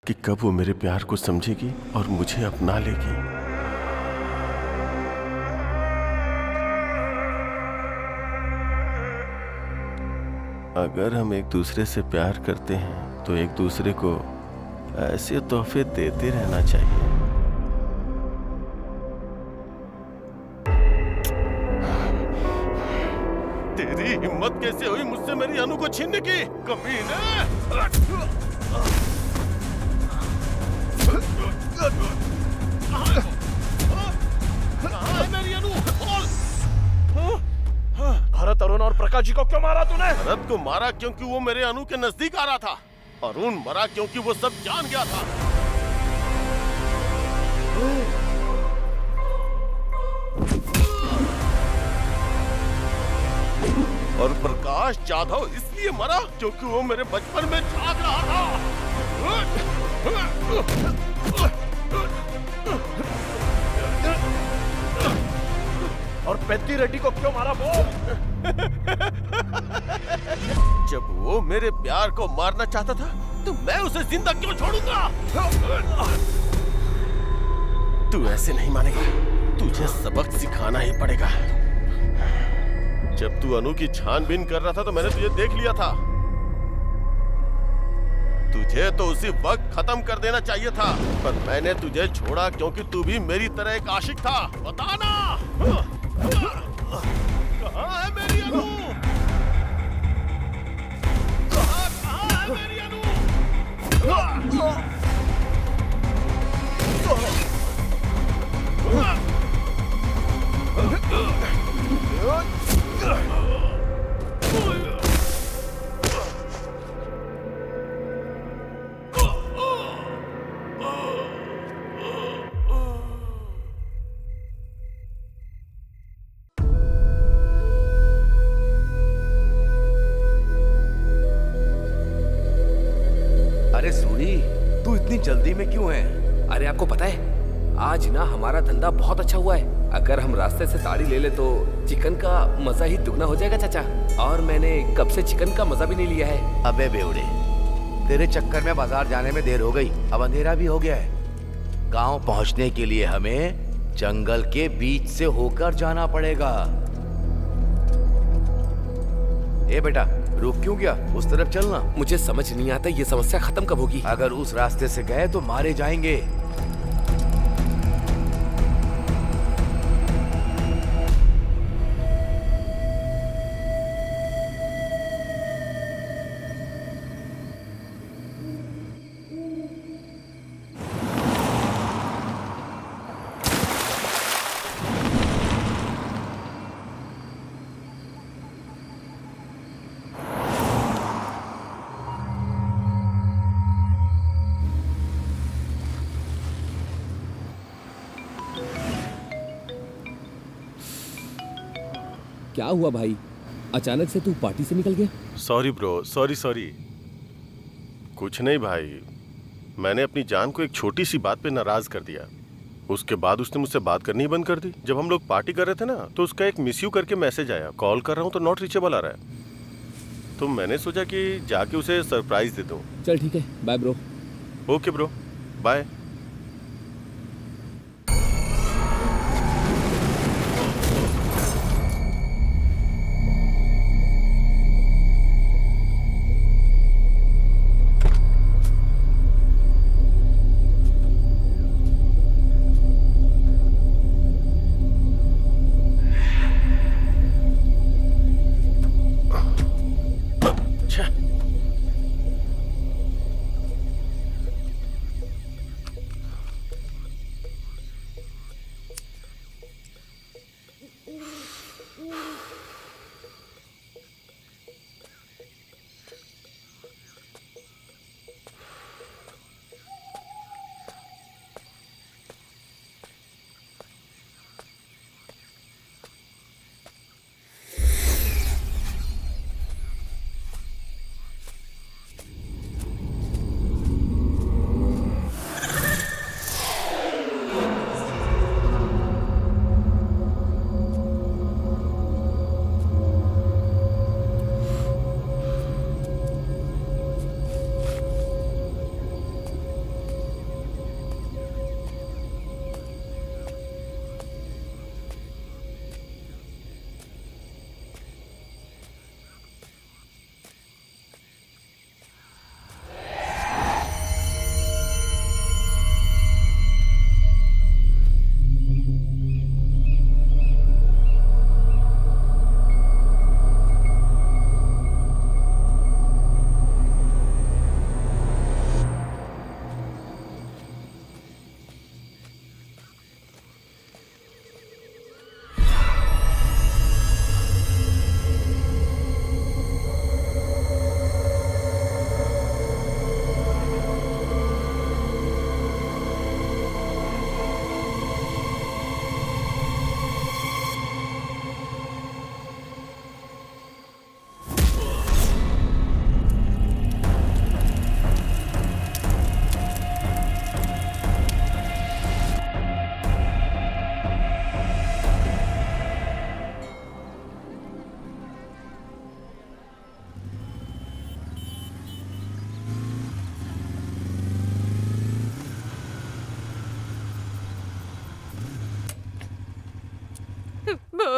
कि कब वो मेरे प्यार को समझेगी और मुझे अपना लेगी। अगर हम एक दूसरे से प्यार करते हैं तो एक दूसरे को ऐसे तोहफे देते रहना चाहिए। तेरी हिम्मत कैसे हुई मुझसे मेरी अनु को छीनने की, कमीने! कहाँ है मेरी अनु? बोल! भरत, अरुण और प्रकाश जी को क्यों मारा तूने? भरत को मारा क्योंकि वो मेरे अनु के नजदीक आ रहा था। अरुण मरा क्योंकि वो सब जान गया था। और प्रकाश जाधव इसलिए मरा क्योंकि वो मेरे बचपन में झांक रहा था। और पेद्दी रेड्डी को क्यों मारा वो? जब वो मेरे प्यार को मारना चाहता था तो मैं उसे जिंदा क्यों छोड़ूंगा? तू ऐसे नहीं मानेगा, तुझे सबक सिखाना ही पड़ेगा। जब तू अनु की छानबीन कर रहा था तो मैंने तुझे देख लिया था। तुझे तो उसी वक्त खत्म कर देना चाहिए था, पर मैंने तुझे छोड़ा क्योंकि तू भी मेरी तरह एक आशिक था। बताना कहाँ है मेरी अनु? कहाँ है मेरी अनु? अरे सूरी, तू इतनी जल्दी में क्यों है? अरे आपको पता है आज ना हमारा धंधा बहुत अच्छा हुआ है। अगर हम रास्ते से ताड़ी ले ले तो चिकन का मजा ही दुगना हो जाएगा चाचा। और मैंने कब से चिकन का मजा भी नहीं लिया है। अबे बेवड़े, तेरे चक्कर में बाजार जाने में देर हो गई, अब अंधेरा भी हो गया है। गांव पहुंचने के लिए हमें जंगल के बीच से होकर जाना पड़ेगा। ए बेटा, रुक क्यों गया? उस तरफ चलना। मुझे समझ नहीं आता ये समस्या खत्म कब होगी। अगर उस रास्ते से गए तो मारे जाएंगे। क्या हुआ भाई, अचानक से तू पार्टी से निकल गया? Sorry bro, sorry. कुछ नहीं भाई, मैंने अपनी जान को एक छोटी सी बात पे नाराज कर दिया। उसके बाद उसने मुझसे बात करनी ही बंद कर दी। जब हम लोग पार्टी कर रहे थे ना तो उसका एक मिस यू करके मैसेज आया। कॉल कर रहा हूँ तो नॉट रीचेबल आ रहा है। तो मैंने सोचा कि जाके उसे सरप्राइज दे दूँ। चल ठीक है, bye bro. Okay bro, bye.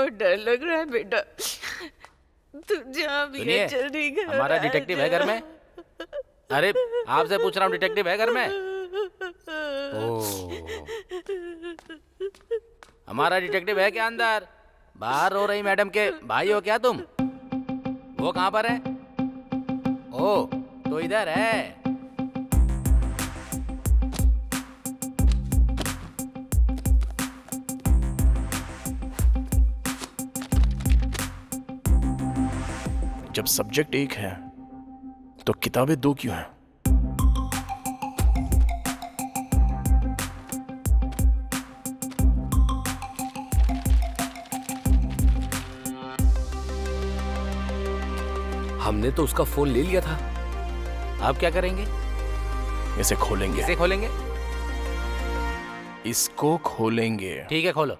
बहुत डर लग रहा है बेटा। तू जहाँ भी है सुनिए, जल्दी घर हमारा आ डिटेक्टिव जा। है घर में। अरे आपसे पूछ रहा हूँ, डिटेक्टिव है घर में? ओह, हमारा डिटेक्टिव है क्या अंदर? बाहर रो रही मैडम के भाई हो क्या तुम? वो कहाँ पर है? ओ, तो इधर है। जब सब्जेक्ट एक है तो किताबें दो क्यों हैं? हमने तो उसका फोन ले लिया था। आप क्या करेंगे? इसे खोलेंगे। इसे खोलेंगे? इसको खोलेंगे। ठीक है, खोलो।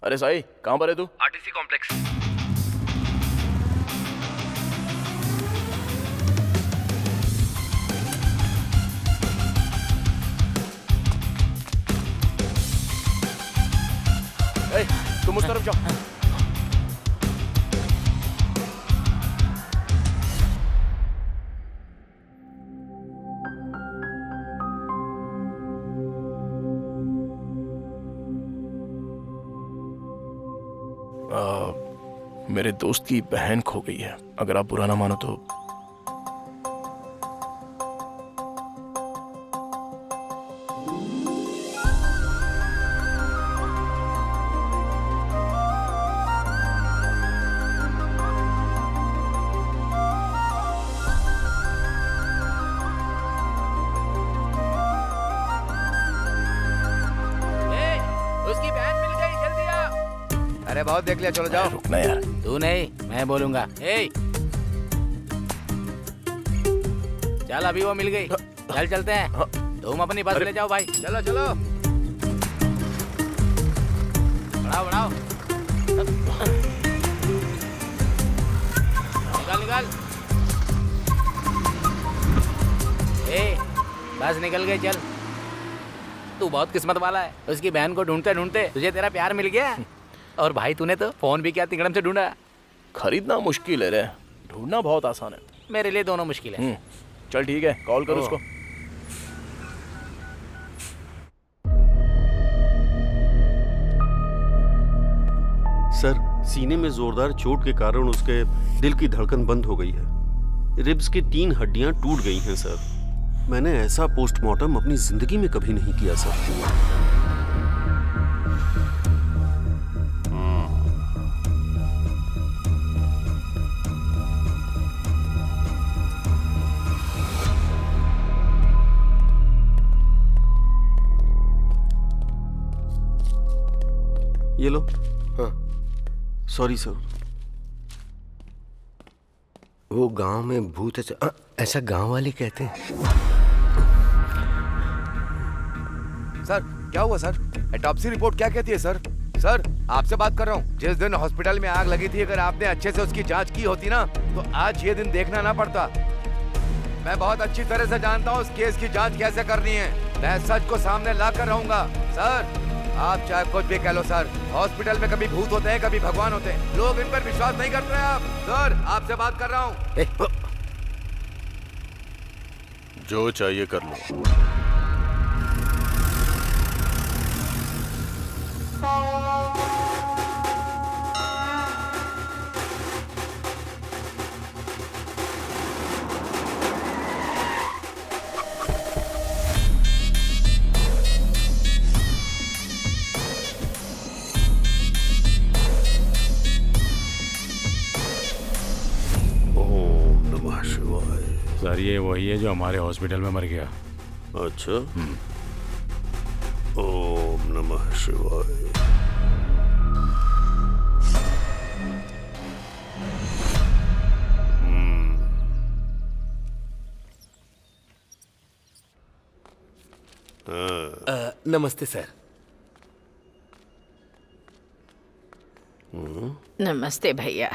अरे साई, कहाँ पर है तू? RTC complex. ए, तुम उस तरफ जाओ। मेरे दोस्त की बहन खो गई है। अगर आप बुरा ना मानो तो उसकी बहन मिल गई, जल्दी आ। अरे बहुत देख लिया, चलो जाओ। रुकना यार। तू नहीं, मैं बोलूंगा। ए, चल अभी वो मिल गई, चल चलते हैं। तुम अपनी बस ले जाओ भाई। चलो चलो। बढ़ाओ बढ़ाओ। निकाल निकाल। ए, बस निकल गई, चल। तू बहुत किस्मत वाला है। उसकी बहन को ढूंढते ढूंढते तुझे तेरा प्यार मिल गया। और भाई तूने तो फोन भी क्या तिकड़म से ढूंढा। खरीदना मुश्किल है रे, ढूंढना बहुत आसान है। मेरे लिए दोनों मुश्किल है। चल ठीक है, कॉल कर उसको। सर, सीने में जोरदार चोट के कारण उसके दिल की धड़कन बंद हो गई है। रिब्स की 3 हड्डियां टूट गई हैं सर। मैंने ऐसा पोस्टमार्टम अपनी जिंदगी में कभी नहीं किया सर। ये लो। हाँ, सॉरी सर। वो गांव में भूत है, ऐसा गांव वाले कहते हैं। सर क्या हुआ सर? ऑटोप्सी रिपोर्ट क्या कहती है सर? सर आपसे बात कर रहा हूँ। जिस दिन हॉस्पिटल में आग लगी थी, अगर आपने अच्छे से उसकी जांच की होती ना तो आज ये दिन देखना ना पड़ता। मैं बहुत अच्छी तरह से जानता हूँ उस केस की जांच कैसे करनी है। मैं सच को सामने ला कर रहूंगा। सर आप चाहे कुछ भी कह लो सर, हॉस्पिटल में कभी भूत होते हैं, कभी भगवान होते हैं। लोग इन पर विश्वास नहीं करते हैं। आप सर, आपसे बात कर रहा हूँ। जो चाहिए कर लो। ओम नमः शिवाय। ये वही है जो हमारे हॉस्पिटल में मर गया। अच्छा। ओम नमः शिवाय। नमस्ते सर। नमस्ते भैया।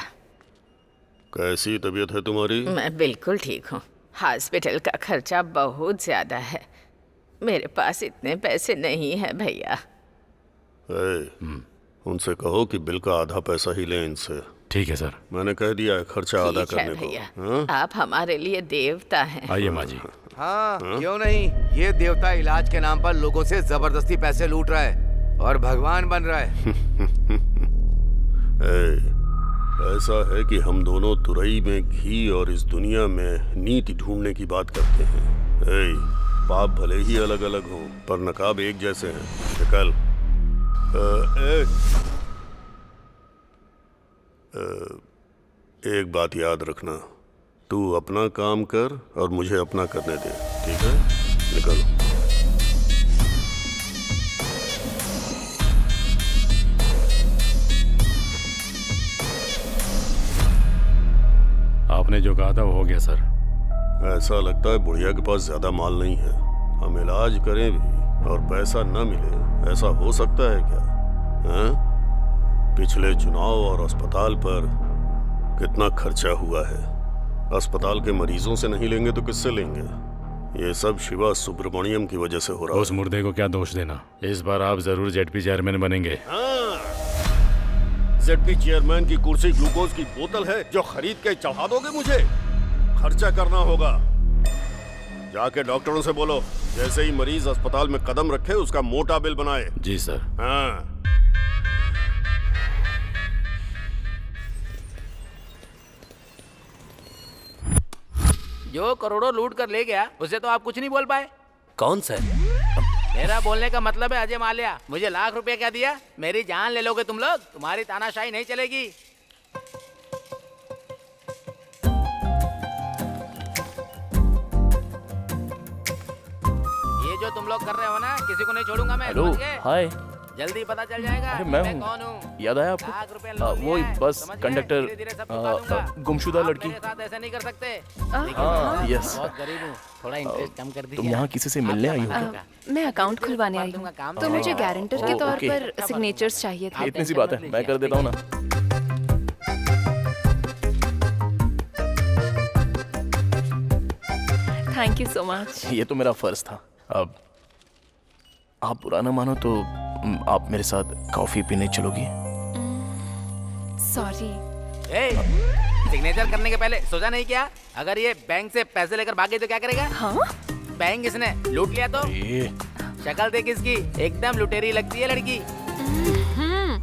कैसी तबीयत है तुम्हारी? मैं बिल्कुल ठीक हूँ। हॉस्पिटल का खर्चा बहुत ज्यादा है, मेरे पास इतने पैसे नहीं है भैया। उनसे कहो कि बिल का आधा पैसा ही लें इनसे। ठीक है सर। मैंने कह दिया है खर्चा आधा ठीक है करने को। भैया, हाँ? आप हमारे लिए देवता हैं। आइए माँ जी। हाँ, क्यों नहीं। ये देवता इलाज के नाम पर लोगों से जबरदस्ती पैसे लूट रहा है और भगवान बन रहा है। ऐसा है कि हम दोनों तुरई में घी और इस दुनिया में नीति ढूंढने की बात करते हैं। पाप भले ही अलग अलग हों पर नकाब एक जैसे हैं। निकल। एक बात याद रखना, तू अपना काम कर और मुझे अपना करने दे, ठीक है? निकल। आपने जो कहा था वो हो गया सर। ऐसा लगता है बुढ़िया के पास ज्यादा माल नहीं है। हम इलाज करें भी और पैसा न मिले, ऐसा हो सकता है क्या? हाँ? पिछले चुनाव और अस्पताल पर कितना खर्चा हुआ है। अस्पताल के मरीजों से नहीं लेंगे तो किससे लेंगे? ये सब शिवा सुब्रमण्यम की वजह से हो रहा है। उस मुर्दे को क्या दोष देना? इस बार आप जरूर जेडपी चेयरमैन बनेंगे। जेडपी चेयरमैन की कुर्सी ग्लूकोज की बोतल है जो खरीद के चढ़ा दोगे मुझे? खर्चा करना होगा। जाके डॉक्टरों से बोलो जैसे ही मरीज अस्पताल में कदम रखे उसका मोटा बिल बनाए। जी सर। हाँ। जो करोड़ों लूट कर ले गया उसे तो आप कुछ नहीं बोल पाए। कौन सर? मेरा बोलने का मतलब है अजय माल्या। मुझे लाख रुपए क्या दिया? मेरी जान ले लोगे तुम लोग? तुम्हारी तानाशाही नहीं चलेगी। ये जो तुम लोग कर रहे हो ना, किसी को नहीं छोड़ूंगा मैं। हेलो, समझ गए? हाय। जल्दी पता चल जाएगा अरे मैं हूँ। कौन हूँ। याद आया आपको? लाख रुपए लोन वो लिया है, बस समझ गए? कंडक्टर धीरे-धीरे सब चुका दूंगा। गुमशुदा आप लड़की। मेरे साथ ऐसा नहीं कर सकते। हाँ, यस। बहुत गरीब हूँ, थोड़ा इंटरेस्ट कम कर दीजिए। तुम यहाँ किसी से मिलने आई हो? मैं अकाउंट खुलवाने आई हूँ, तो मुझे गारंटर के ओह, तौर ओके। पर सिग्नेचर्स चाहिए थे। इतनी सी बात है, मैं कर देता हूँ ना। Thank you so much. ये तो मेरा फर्ज था। अब आप बुरा ना मानो तो आप मेरे साथ कॉफी पीने चलोगी? सॉरी। सिग्नेचर करने के पहले सोचा नहीं क्या? अगर ये बैंक से पैसे लेकर भाग गई तो क्या करेगा? हाँ? बैंक इसने लूट लिया तो? शक्ल देख इसकी, एकदम लुटेरी लगती है लड़की।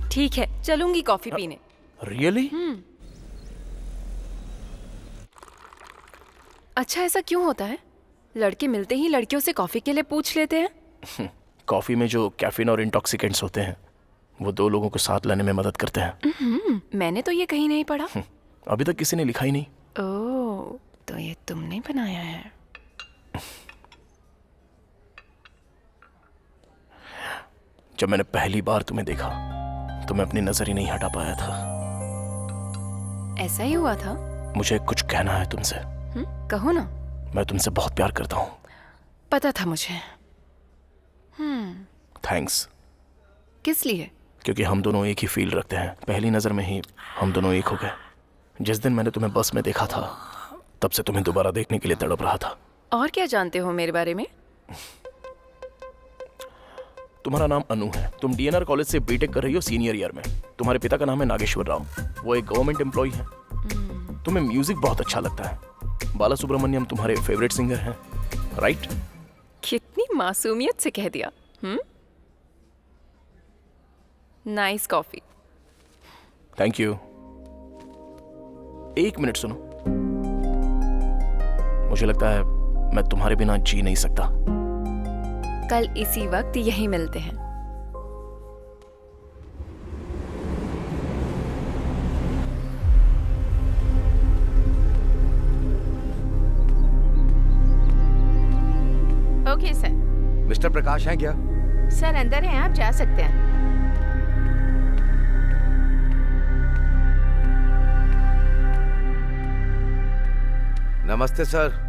ठीक है, चलूंगी कॉफी पीने। रियली? अच्छा, ऐसा क्यों होता है? लड़के मिलते ही लड़कियों से कॉफी के लिए पूछ लेते हैं। कॉफी में जो कैफीन और इंटॉक्सिकेंट्स होते हैं वो दो लोगों को साथ लाने में मदद करते हैं। मैंने तो ये कहीं नहीं पढ़ा। अभी तक किसी ने लिखा ही नहीं। ओह, तो ये तुमने बनाया है। जब मैंने पहली बार तुम्हें देखा तो मैं अपनी नजर ही नहीं हटा पाया था। ऐसा ही हुआ था? मुझे कुछ कहना है तुमसे। कहो ना। मैं तुमसे बहुत प्यार करता हूँ। पता था मुझे। थैंक्स। किस लिए? क्योंकि हम दोनों एक ही फील रखते हैं। पहली नजर में ही हम दोनों एक हो गए। जिस दिन मैंने तुम्हें बस में देखा था तब से तुम्हें दोबारा देखने के लिए तड़प रहा था। और क्या जानते हो मेरे बारे में? तुम्हारा नाम अनु है। तुम डीएनआर कॉलेज से बीटेक कर रही हो सीनियर ईयर में। तुम्हारे पिता का नाम है नागेश्वर राव। वो एक गवर्नमेंट एम्प्लॉय है। तुम्हें म्यूजिक बहुत अच्छा लगता है। बाला सुब्रमण्यम तुम्हारे फेवरेट सिंगर हैं, राइट? कितनी मासूमियत से कह दिया। Nice coffee. Thank you. एक मिनट सुनो। मुझे लगता है मैं तुम्हारे बिना जी नहीं सकता। कल इसी वक्त यहीं मिलते हैं। मिस्टर प्रकाश हैं क्या? सर अंदर हैं, आप जा सकते हैं। नमस्ते सर।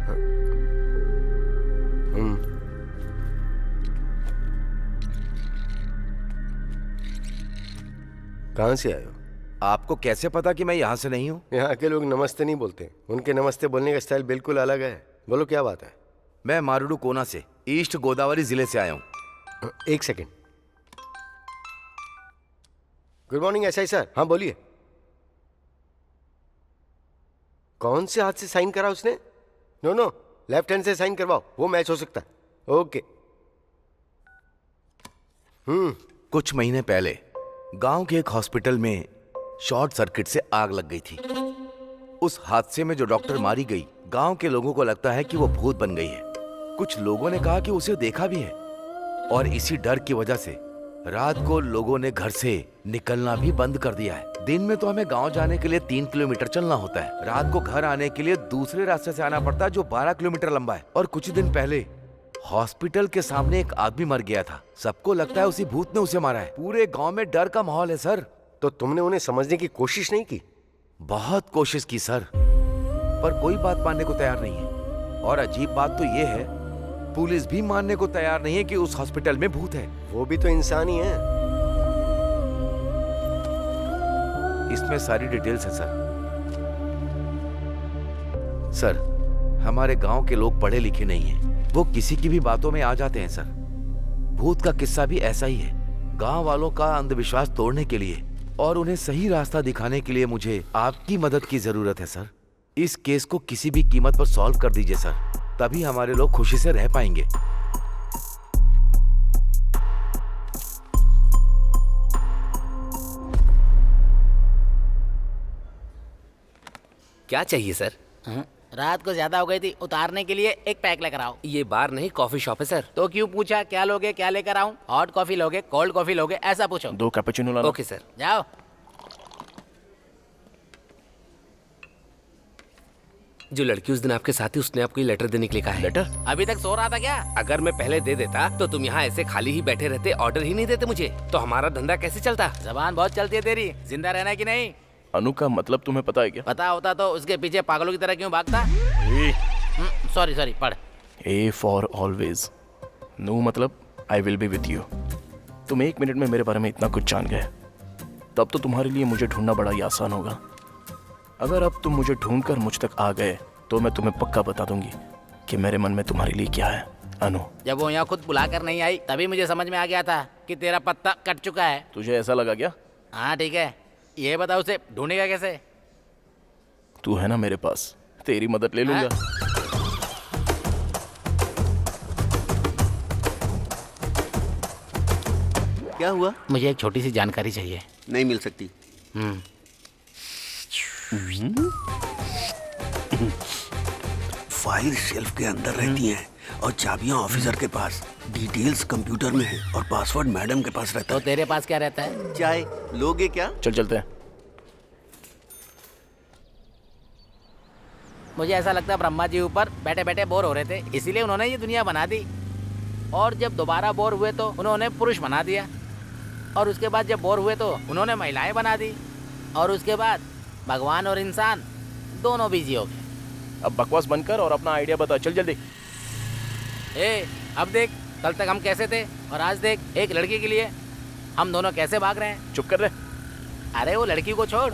कहाँ से आए हो? आपको कैसे पता कि मैं यहाँ से नहीं हूँ? यहाँ के लोग नमस्ते नहीं बोलते, उनके नमस्ते बोलने का स्टाइल बिल्कुल अलग है। बोलो क्या बात है? मैं मारुडू कोना से, ईस्ट गोदावरी जिले से आया हूँ। एक second. Good morning SI sir. हाँ बोलिए। कौन से हाथ से साइन करा उसने? नो, लेफ्ट हैंड से साइन करवाओ, वो मैच हो सकता है। ओके। कुछ महीने पहले गांव के एक हॉस्पिटल में शॉर्ट सर्किट से आग लग गई थी। उस हादसे में जो डॉक्टर मारी गई, गांव के लोगों को लगता है कि वो भूत बन गई है। कुछ लोगों ने कहा कि उसे देखा भी है, और इसी डर की वजह से रात को लोगों ने घर से निकलना भी बंद कर दिया है। दिन में तो हमें गांव जाने के लिए 3 किलोमीटर चलना होता है, रात को घर आने के लिए दूसरे रास्ते से आना पड़ता है जो 12 किलोमीटर लंबा है। और कुछ दिन पहले हॉस्पिटल के सामने एक आदमी मर गया था। सबको लगता है उसी भूत ने उसे मारा है। पूरे गांव में डर का माहौल है सर। तो तुमने उन्हें समझने की कोशिश नहीं की? बहुत कोशिश की सर, पर कोई बात मानने को तैयार नहीं है। और अजीब बात तो ये है, पुलिस भी मानने को तैयार नहीं है कि उस हॉस्पिटल में भूत है। वो भी तो इंसान ही है। इसमें सारी डिटेल्स है सर। सर, हमारे गांव के लोग पढ़े लिखे नहीं हैं, वो किसी की भी बातों में आ जाते हैं सर। भूत का किस्सा भी ऐसा ही है। गांव वालों का अंधविश्वास तोड़ने के लिए और उन्हें सही रास्ता दिखाने के लिए मुझे आपकी मदद की जरूरत है सर। इस केस को किसी भी कीमत पर सॉल्व कर दीजिए सर, तभी हमारे लोग खुशी से रह पाएंगे। क्या चाहिए सर? रात को ज्यादा हो गई थी, उतारने के लिए एक पैक लेकर आओ। ये बार नहीं, कॉफी शॉप है सर। तो क्यों पूछा क्या लोगे, क्या लेकर आऊं? हॉट कॉफी लोगे, कोल्ड कॉफी लोगे, ऐसा पूछो। 2 कैपुचिनो लाना। Okay sir. जाओ। जो लड़की उस दिन आपके साथ थी, उसने आपको ये लेटर देने के लिए कहा है। लेटर? अभी तक सो रहा था क्या? अगर मैं पहले दे देता तो तुम यहाँ ऐसे खाली ही बैठे रहते, ऑर्डर ही नहीं देते मुझे, तो हमारा धंधा कैसे चलता? जबान बहुत चलती है तेरी, जिंदा रहना है कि नहीं? अनु का मतलब तुम्हें पता है क्या? पता होता तो उसके पीछे पागलों की तरह क्यों भागता? सॉरी पढ़। A for always. नो मतलब I will be with you. तुम 1 मिनट में मेरे बारे में इतना कुछ जान गए, तब तो तुम्हारे लिए मुझे ढूंढना बड़ा ही आसान होगा। अगर अब तुम मुझे ढूंढकर मुझ तक आ गए तो मैं तुम्हें पक्का बता दूंगी कि मेरे मन में तुम्हारे लिए क्या है। अनु, जब वो यहाँ खुद बुलाकर नहीं आई तभी मुझे समझ में आ गया था कि तेरा पत्ता कट चुका है। तुझे ऐसा लगा क्या? हाँ ठीक है, ये बताओ उसे ढूंढेगा कैसे? तू है ना मेरे पास, तेरी मदद ले लूंगा। क्या हुआ? मुझे एक छोटी सी जानकारी चाहिए। नहीं मिल सकती। फाइल शेल्फ के अंदर रहती हैं और चाबियां ऑफिसर के पास, डिटेल्स कंप्यूटर में है और पासवर्ड मैडम के पास रहता तो तेरे पास क्या रहता है? चाय लोगे क्या? चल चलते हैं। मुझे ऐसा लगता है ब्रह्मा जी ऊपर बैठे बैठे बोर हो रहे थे, इसीलिए उन्होंने ये दुनिया बना दी। और जब दोबारा बोर हुए तो उन्होंने पुरुष बना दिया, और उसके बाद जब बोर हुए तो उन्होंने महिलाएं बना दी, और उसके बाद भगवान और इंसान दोनों बिजी हो गए। अब बकवास बनकर और अपना आइडिया बता, चल जल्दी। अब देख, कल तक हम कैसे थे और आज देख, एक लड़की के लिए हम दोनों कैसे भाग रहे हैं। चुप कर रहे। अरे वो लड़की को छोड़,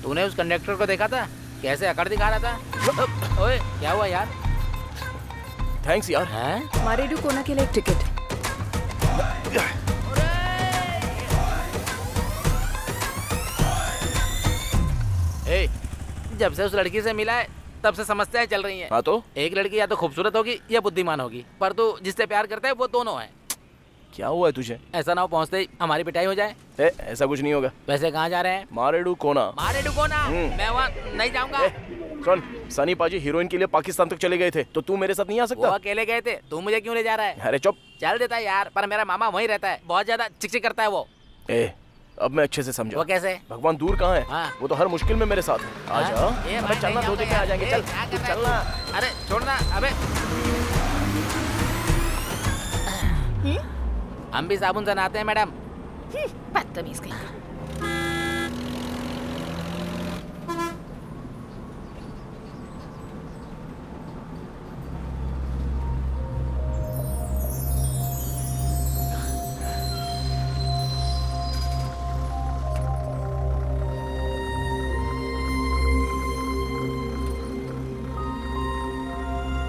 तूने उस कंडक्टर को देखा था कैसे अकड़ दिखा रहा था? ओए क्या हुआ यार? थैंक्स यार। हैं? मारेडू कोना के लिए एक टिकट। जब से उस लड़की से मिला है तब से समस्याएं चल रही हैं। हाँ तो? एक लड़की या तो खूबसूरत होगी या बुद्धिमान होगी, पर तू जिससे प्यार करता है वो दोनों है। क्या हुआ है तुझे? ऐसा ना हो पहुँचते ही हमारी पिटाई हो जाए। ऐसा कुछ नहीं होगा। वैसे कहाँ जा रहे हैं? मारेडू कोना। मारेडू कोना? मैं वहाँ नहीं जाऊँगा। सुन, सनी पाजी हीरोइन के लिए पाकिस्तान तक चले गए थे, तो तू मेरे साथ नहीं आ वो सकता? अकेले गए थे, तू मुझे क्यों ले जा रहा है? अरे चुप। चल देता है यार, पर मेरा मामा वहीं रहता है, बहुत ज्यादा चिकचिक करता है वो। अब मैं अच्छे से समझा। वो कैसे? भगवान दूर कहाँ है? हाँ। वो तो हर मुश्किल में मेरे साथ है। आजा। अबे चलना, 2 दिन में आ जाएंगे। चल चलना। अरे छोड़ना। अबे हम भी साबुन से नहाते हैं मैडम। बदतमीज कहीं का।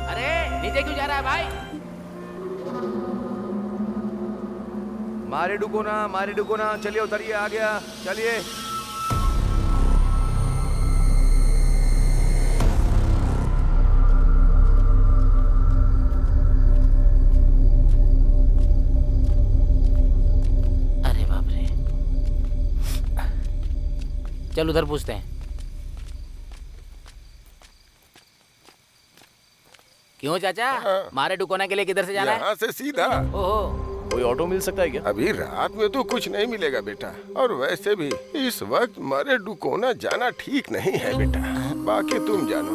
अरे नीचे क्यों जा रहा है भाई? मारे डुको ना, चलिए उतरिए, आ गया, चलिए। अरे बाप रे, चल उधर पूछते हैं। क्यों चाचा, मारे डुकोना के लिए किधर से जाना है? यहाँ से सीधा। ओहो, कोई ऑटो मिल सकता है क्या? अभी रात में तो कुछ नहीं मिलेगा बेटा, और वैसे भी इस वक्त मारे डुकोना जाना ठीक नहीं है बेटा, बाकी तुम जानो।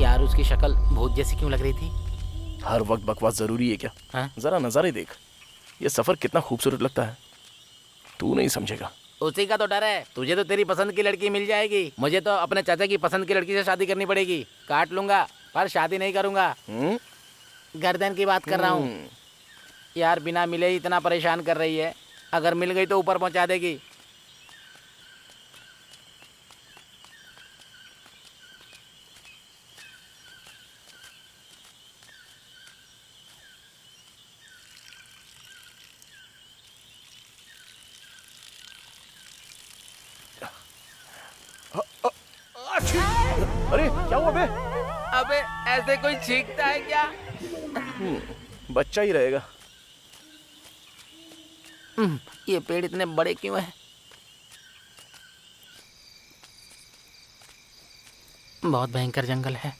यार उसकी शक्ल भूत जैसी क्यों लग रही थी? हर वक्त बकवास जरूरी है क्या? हाँ? जरा नजारे देख, ये सफर कितना खूबसूरत लगता है, तू नहीं समझेगा। उसी का तो डर है, तुझे तो तेरी पसंद की लड़की मिल जाएगी, मुझे तो अपने चाचा की पसंद की लड़की से शादी करनी पड़ेगी। काट लूंगा पर शादी नहीं करूंगा। गर्दन की बात कर रहा हूँ यार, बिना मिले ही इतना परेशान कर रही है, अगर मिल गई तो ऊपर पहुंचा देगी। अरे क्या हुआ बे? अबे ऐसे कोई छींकता है क्या? बच्चा ही रहेगा। ये पेड़ इतने बड़े क्यों हैं? बहुत भयंकर जंगल है।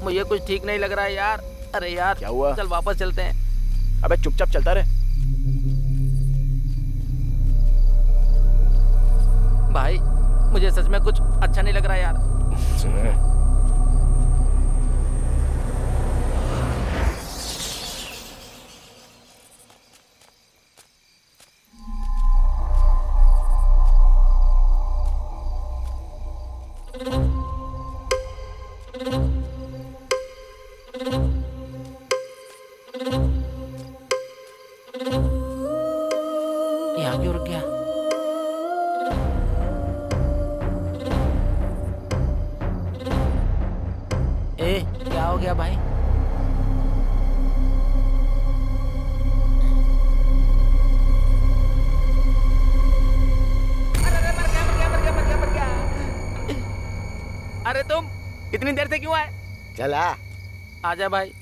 मुझे कुछ ठीक नहीं लग रहा है यार। अरे यार क्या हुआ? चल वापस चलते हैं। अबे चुपचाप चलता रहे। भाई मुझे सच में कुछ अच्छा नहीं लग रहा यार। यहाँ क्यों रुक गया? क्या हो गया भाई? अरे तुम इतनी देर से क्यों आए? चला आजा भाई।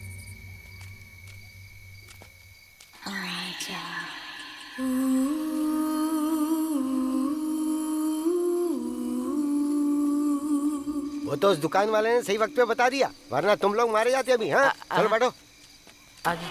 वो तो उस दुकान वाले ने सही वक्त पे बता दिया, वरना तुम लोग मारे जाते अभी। हाँ चलो बैठो। आजा।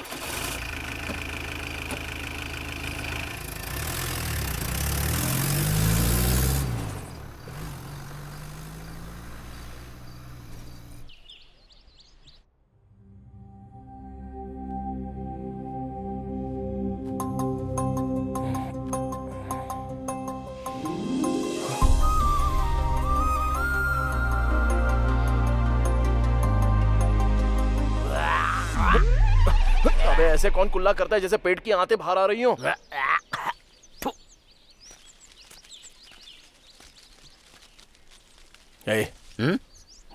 अबे ऐसे कौन कुल्ला करता है जैसे पेट की आंतें बाहर आ रही हो?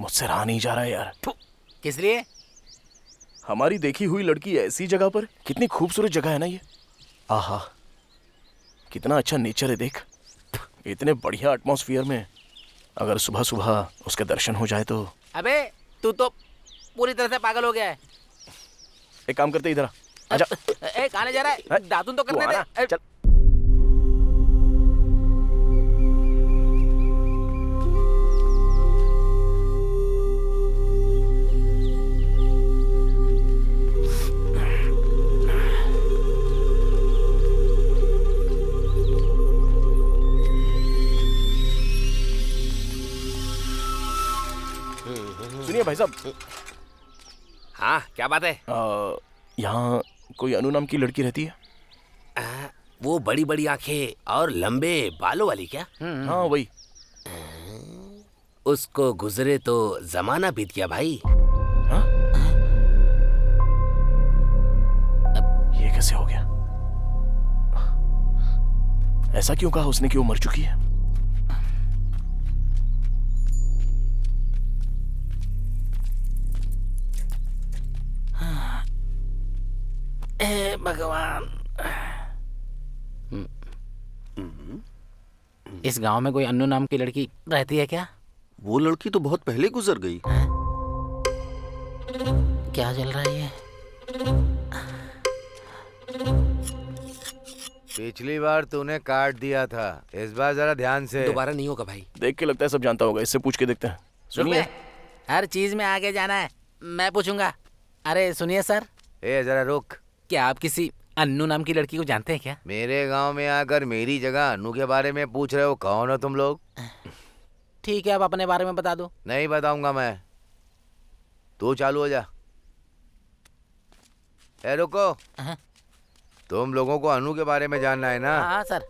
मुझसे रहा नहीं जा रहा है यार। किस लिए? हमारी देखी हुई लड़की ऐसी जगह पर, कितनी खूबसूरत जगह है ना ये। आहा कितना अच्छा नेचर है देख, इतने बढ़िया एटमॉस्फेयर में अगर सुबह सुबह उसके दर्शन हो जाए तो। अबे तू तो पूरी तरह से पागल हो गया है। एक काम करते इधर आजा। कहाँ ले जा रहा है? दातुन तो करने दे। चल। सुनिए भाई साहब। हाँ क्या बात है? यहाँ कोई अनु नाम की लड़की रहती है? वो बड़ी बड़ी आंखें और लंबे बालों वाली क्या? हाँ वही। उसको गुजरे तो जमाना बीत गया भाई। हाँ? ये कैसे हो गया? ऐसा क्यों कहा उसने कि वो मर चुकी है? भगवान, इस गांव में कोई अन्नू नाम की लड़की रहती है क्या? वो लड़की तो बहुत पहले गुजर गई। क्या चल रहा है ये? पिछली बार तूने काट दिया था, इस बार जरा ध्यान से। दोबारा नहीं होगा भाई। देख के लगता है सब जानता होगा, इससे पूछ के देखते हैं। सुनिए, हर चीज में आगे जाना है, मैं पूछूंगा। अरे सुनिए सर। ए जरा रुक। क्या आप किसी अन्नू नाम की लड़की को जानते हैं क्या? मेरे गांव में आकर मेरी जगह अन्नू के बारे में पूछ रहे हो? कौन हो तुम लोग? ठीक है, आप अपने बारे में बता दो। नहीं बताऊंगा मैं, तू चालू हो जा। ए रुको, तुम लोगों को अनु के बारे में जानना है ना? हाँ सर।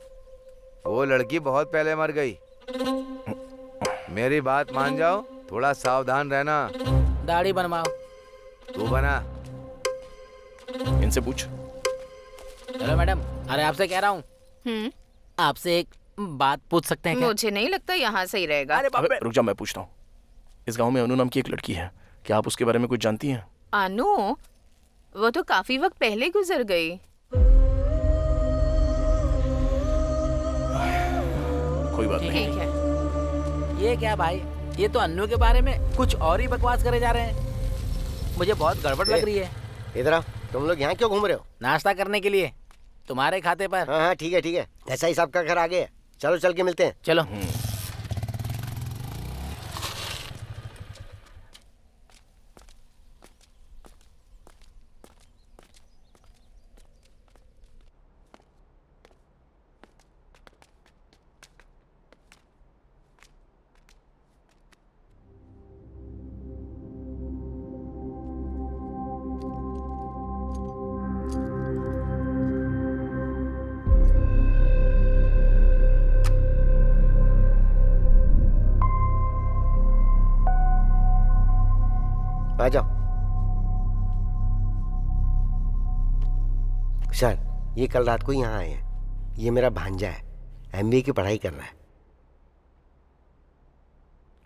वो लड़की बहुत पहले मर गई। मेरी बात मान जाओ, थोड़ा सावधान रहना। दाढ़ी बनवाओ। तू बना। इनसे पूछ। हेलो मैडम, अरे आपसे कह रहा हूँ, आपसे एक बात पूछ सकते हैं क्या? मुझे नहीं लगता यहाँ सही रहेगा। अबे, रुक जा, मैं पूछता हूँ। इस गांव में अनु नाम की एक लड़की है, क्या आप उसके बारे में कुछ जानती हैं? अनु? वो तो काफी वक्त पहले गुजर गई। कोई बात नहीं। ठीक है। ये क्या भाई, ये तो अन्नू के बारे में कुछ और ही बकवास करे जा रहे हैं। मुझे बहुत गड़बड़ लग रही है। इधर आओ, तुम लोग यहाँ क्यों घूम रहे हो? नाश्ता करने के लिए, तुम्हारे खाते पर। हाँ हाँ ठीक है ठीक है, ऐसा ही सबका घर आगे है। चलो चल के मिलते हैं। चलो। आ जाओ। सर, ये कल रात को यहाँ आए हैं। ये मेरा भांजा है, एमबीए की पढ़ाई कर रहा है।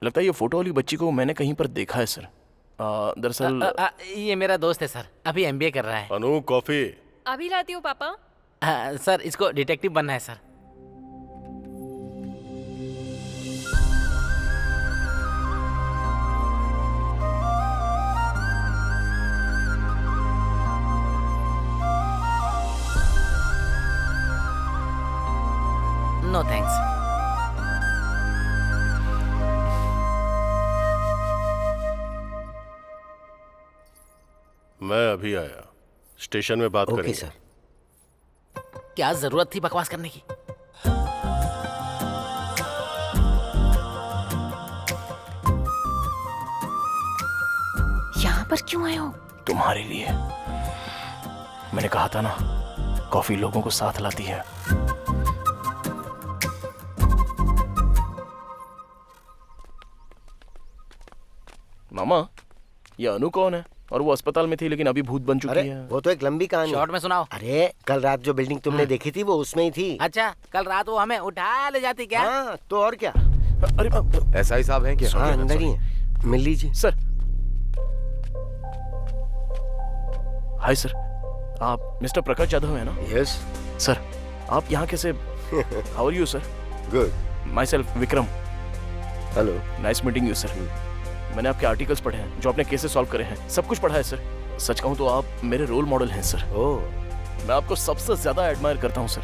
लगता है ये फोटो वाली बच्ची को मैंने कहीं पर देखा है सर। दरअसल ये मेरा दोस्त है सर, अभी एमबीए कर रहा है। अनु कॉफी। अभी लाती हूँ पापा। सर इसको डिटेक्टिव बनना है सर। No thanks. मैं अभी आया, स्टेशन में बात करेंगे। सर। क्या जरूरत थी बकवास करने की? यहाँ पर क्यों आए हो? तुम्हारे लिए। मैंने कहा था ना, कॉफी लोगों को साथ लाती है। मामा, ये अनु कौन है? और वो अस्पताल में थी लेकिन अभी भूत बन चुकी है। वो तो एक लंबी कहानी। शॉर्ट में सुनाओ। अरे कल रात जो बिल्डिंग तुमने देखी थी वो उसमें ही थी। अच्छा, कल रात वो हमें उठा ले जाती क्या? हाँ, तो और क्या। अरे ऐसा ही साहब है क्या? हाँ अंदर ही है, मिल लीजिए। सर। हाय सर, आप मिस्टर प्रकाश यादव है ना? यस सर, आप यहाँ कैसे? How are you sir? Good. Myself Vikram. Hello. Nice meeting you sir. मैंने आपके आर्टिकल्स पढ़े हैं, जो आपने केसेस सॉल्व करे हैं, सब कुछ पढ़ा है सर। सच कहूँ तो आप मेरे रोल मॉडल हैं सर। ओह, मैं आपको सबसे ज्यादा एडमायर करता हूँ सर।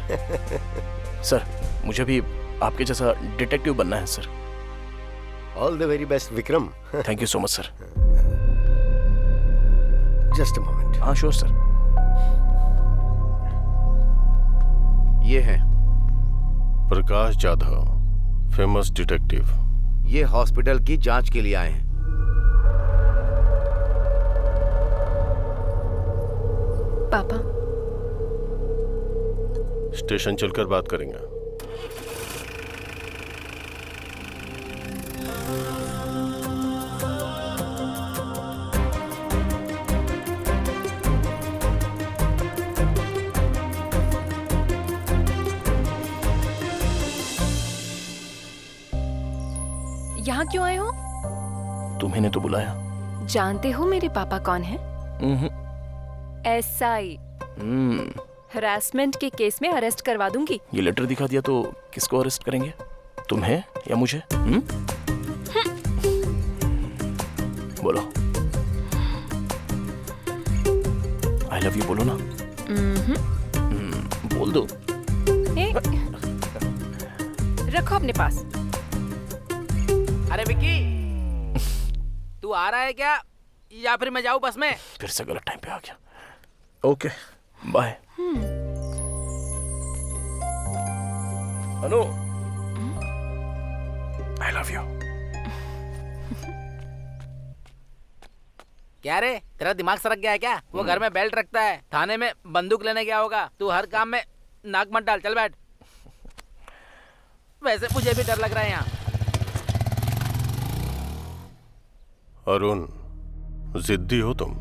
सर, मुझे भी आपके जैसा डिटेक्टिव बनना है sir. All the very best Vikram. Thank you so much sir. Just a moment. हाँ श्योर सर। ये है प्रकाश जाधव, फेमस डिटेक्टिव। ये हॉस्पिटल की जांच के लिए आए हैं। पापा। स्टेशन चलकर बात करेंगे। यहाँ क्यों आए हो? तुम्हें तो बुलाया। जानते हो मेरे पापा कौन है? SI। हरासमेंट के केस में अरेस्ट करवा दूंगी। ये लेटर दिखा दिया तो किसको अरेस्ट करेंगे? तुम्हें या मुझे? बोलो। आई लव यू बोलो ना। बोल दो। रखो अपने पास। अरे विक्की, तू आ रहा है क्या या फिर मैं जाऊं बस में? फिर से गलत टाइम पे आ गया। Okay bye. Anu, I love you. क्या रे, तेरा दिमाग सरक गया है क्या? वो घर में बेल्ट रखता है, थाने में बंदूक लेने गया होगा। तू हर काम में नाक मत डाल, चल बैठ। वैसे मुझे भी डर लग रहा है यहाँ। अरुण, जिद्दी हो तुम।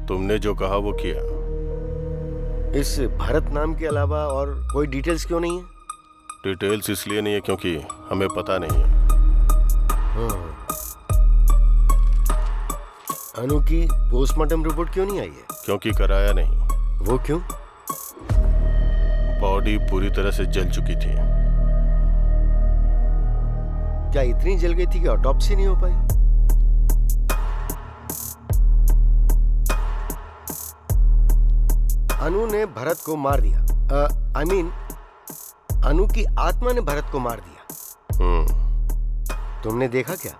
तुमने जो कहा वो किया। इस भरत नाम के अलावा और कोई डिटेल्स क्यों नहीं है? डिटेल्स इसलिए नहीं है क्योंकि हमें पता नहीं है। अनु की पोस्टमार्टम रिपोर्ट क्यों नहीं आई है? क्योंकि कराया नहीं। वो क्यों? बॉडी पूरी तरह से जल चुकी थी। क्या इतनी जल गई थी कि ऑटोप्सी नहीं हो पाई? अनु ने भरत को मार दिया। आई मीन अनु की आत्मा ने भरत को मार दिया। तुमने देखा क्या?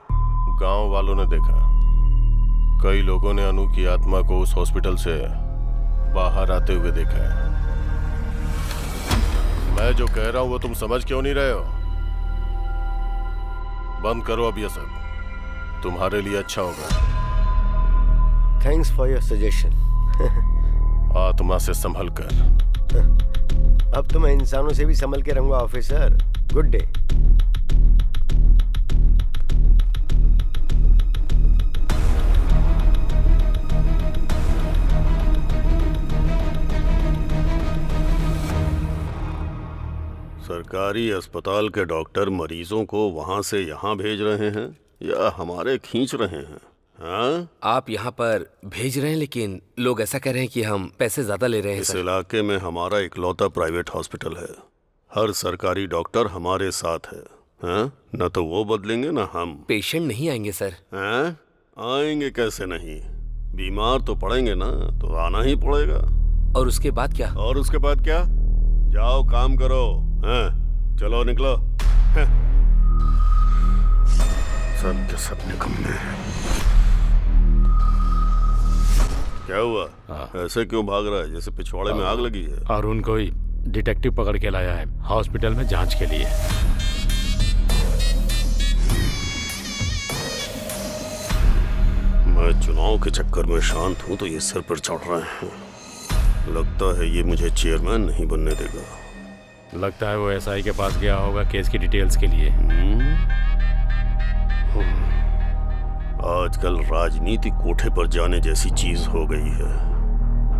गांव वालों ने देखा। कई लोगों ने अनु की आत्मा को उस हॉस्पिटल से बाहर आते हुए देखा है। मैं जो कह रहा हूं वो तुम समझ क्यों नहीं रहे हो? बंद करो अब ये सब, तुम्हारे लिए अच्छा होगा। Thanks for your suggestion. आत्मा से संभल कर। अब तो मैं इंसानों से भी संभल के रहूंगा ऑफिसर। Good day. सरकारी अस्पताल के डॉक्टर मरीजों को वहां से यहाँ भेज रहे हैं या हमारे खींच रहे हैं? हाँ? आप यहाँ पर भेज रहे हैं, लेकिन लोग ऐसा कह रहे हैं कि हम पैसे ज्यादा ले रहे हैं। इस इलाके में हमारा इकलौता प्राइवेट हॉस्पिटल है। हर सरकारी डॉक्टर हमारे साथ है। हाँ? न तो वो बदलेंगे न हम। पेशेंट नहीं आएंगे सर। हाँ? आएंगे कैसे नहीं? बीमार तो पड़ेंगे ना, तो आना ही पड़ेगा। और उसके बाद क्या? और उसके बाद क्या? जाओ काम करो। हाँ? चलो निकलो। हाँ? सब के सब निकम्मे हैं। क्या हुआ? ऐसे क्यों भाग रहा है जैसे पिछवाड़े में आग लगी है? अरुण को ही डिटेक्टिव पकड़ के लाया है हॉस्पिटल में जांच के लिए। मैं चुनाव के चक्कर में शांत हूं तो ये सिर पर चढ़ रहे हैं। लगता है ये मुझे चेयरमैन नहीं बनने देगा। लगता है वो SI के पास गया होगा केस की डिटेल्स के लिए। आजकल राजनीति कोठे पर जाने जैसी चीज हो गई है।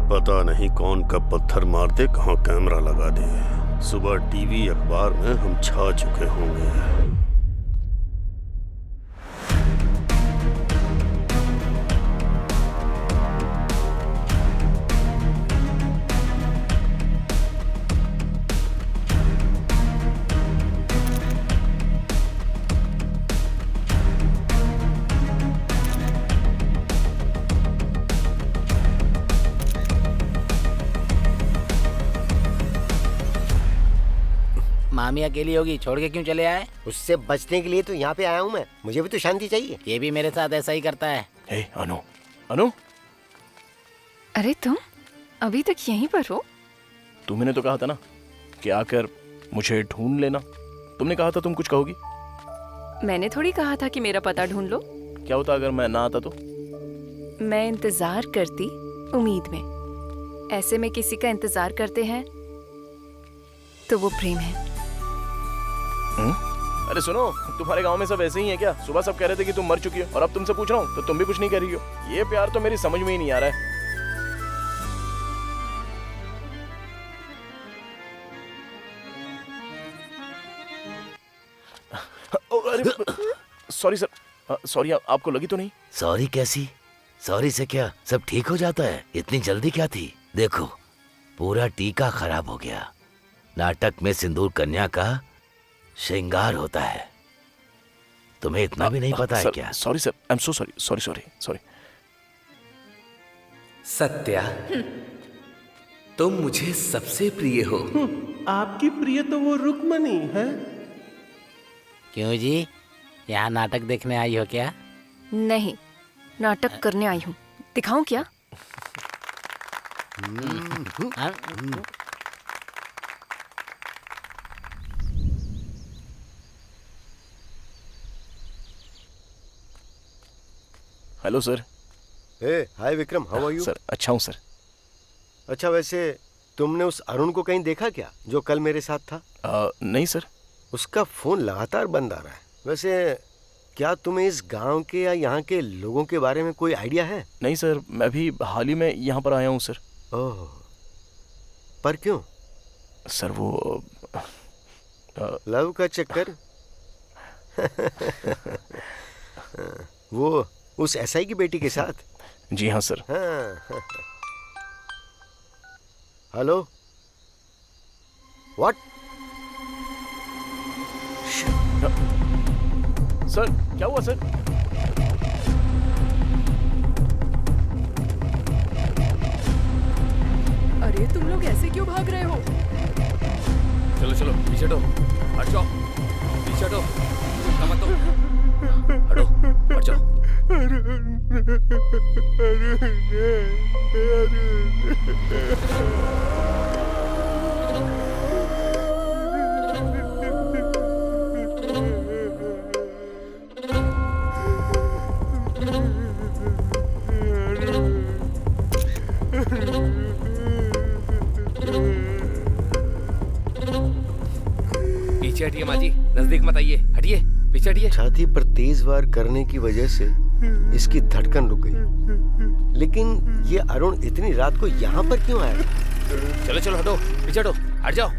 पता नहीं कौन कब पत्थर मार दे, कहाँ कैमरा लगा दे। सुबह टीवी अखबार में हम छा चुके होंगे। मामी अकेली होगी, छोड़ के क्यों चले आए? उससे बचने के लिए तो यहाँ पे आया हूँ मैं। मुझे भी तो शांति चाहिए। ये भी मेरे साथ ऐसा ही करता है। हे अनु, अनु। अरे तुम अभी तक यहीं पर हो? तुमने तो कहा था ना कि आकर मुझे ढूंढ लेना। तुमने कहा था तुम कुछ कहोगी। मैंने थोड़ी कहा था कि मेरा पता ढूंढ लो। क्या होता अगर मैं ना आता तो? मैं इंतजार करती उम्मीद में। ऐसे में किसी का इंतजार करते हैं तो वो प्रेम है। अरे सुनो, तुम्हारे गांव में सब ऐसे ही है क्या? सुबह सब कह रहे थे कि तुम मर चुकी हो और अब तुमसे पूछ रहा हूँ तो तुम भी कुछ नहीं कह रही हो। ये प्यार तो मेरी समझ में ही नहीं आ रहा है। सॉरी सर, सॉरी, आपको लगी तो नहीं? सॉरी कैसी? सॉरी से क्या सब ठीक हो जाता है? इतनी जल्दी क्या थी? देखो पूरा टीका खराब हो गया। नाटक में सिंदूर कन्या का श्रृंगार होता है, तुम्हें इतना भी नहीं पता है क्या? Sorry sir, I am so sorry, sorry sorry sorry. Satya, तुम मुझे सबसे प्रिय हो। आपकी प्रिय तो वो रुक्मणी है। क्यों जी, यहाँ नाटक देखने आई हो क्या? नहीं, नाटक करने आई हूँ। दिखाऊं क्या? Hello sir. Hi Vikram, how are you? Sir अच्छा हूँ सर। अच्छा, वैसे तुमने उस अरुण को कहीं देखा क्या जो कल मेरे साथ था? नहीं सर। उसका फोन लगातार बंद आ रहा है। वैसे क्या तुम्हें इस गांव के या यहाँ के लोगों के बारे में कोई आइडिया है? नहीं सर, मैं भी हाल ही में यहाँ पर आया हूँ सर। ओह, पर क्यों? सर वो लव का चक्कर? वो उस एसआई की बेटी के साथ? जी हाँ सर। हाँ। Hello, what? सर क्या हुआ सर? अरे तुम लोग ऐसे क्यों भाग रहे हो? चलो चलो पीछे हटो, हट जाओ, पीछे हटो, मत दो, हटो, हट जाओ। पीछे हटिए माँ जी, नजदीक मत आइए, हटिए, पीछे हटिए। छाती पर तेज वार करने की वजह से इसकी धड़कन रुक गई। लेकिन ये अरुण इतनी रात को यहाँ पर क्यों आया? चलो चलो हटो, पीछे हटो, हट जाओ।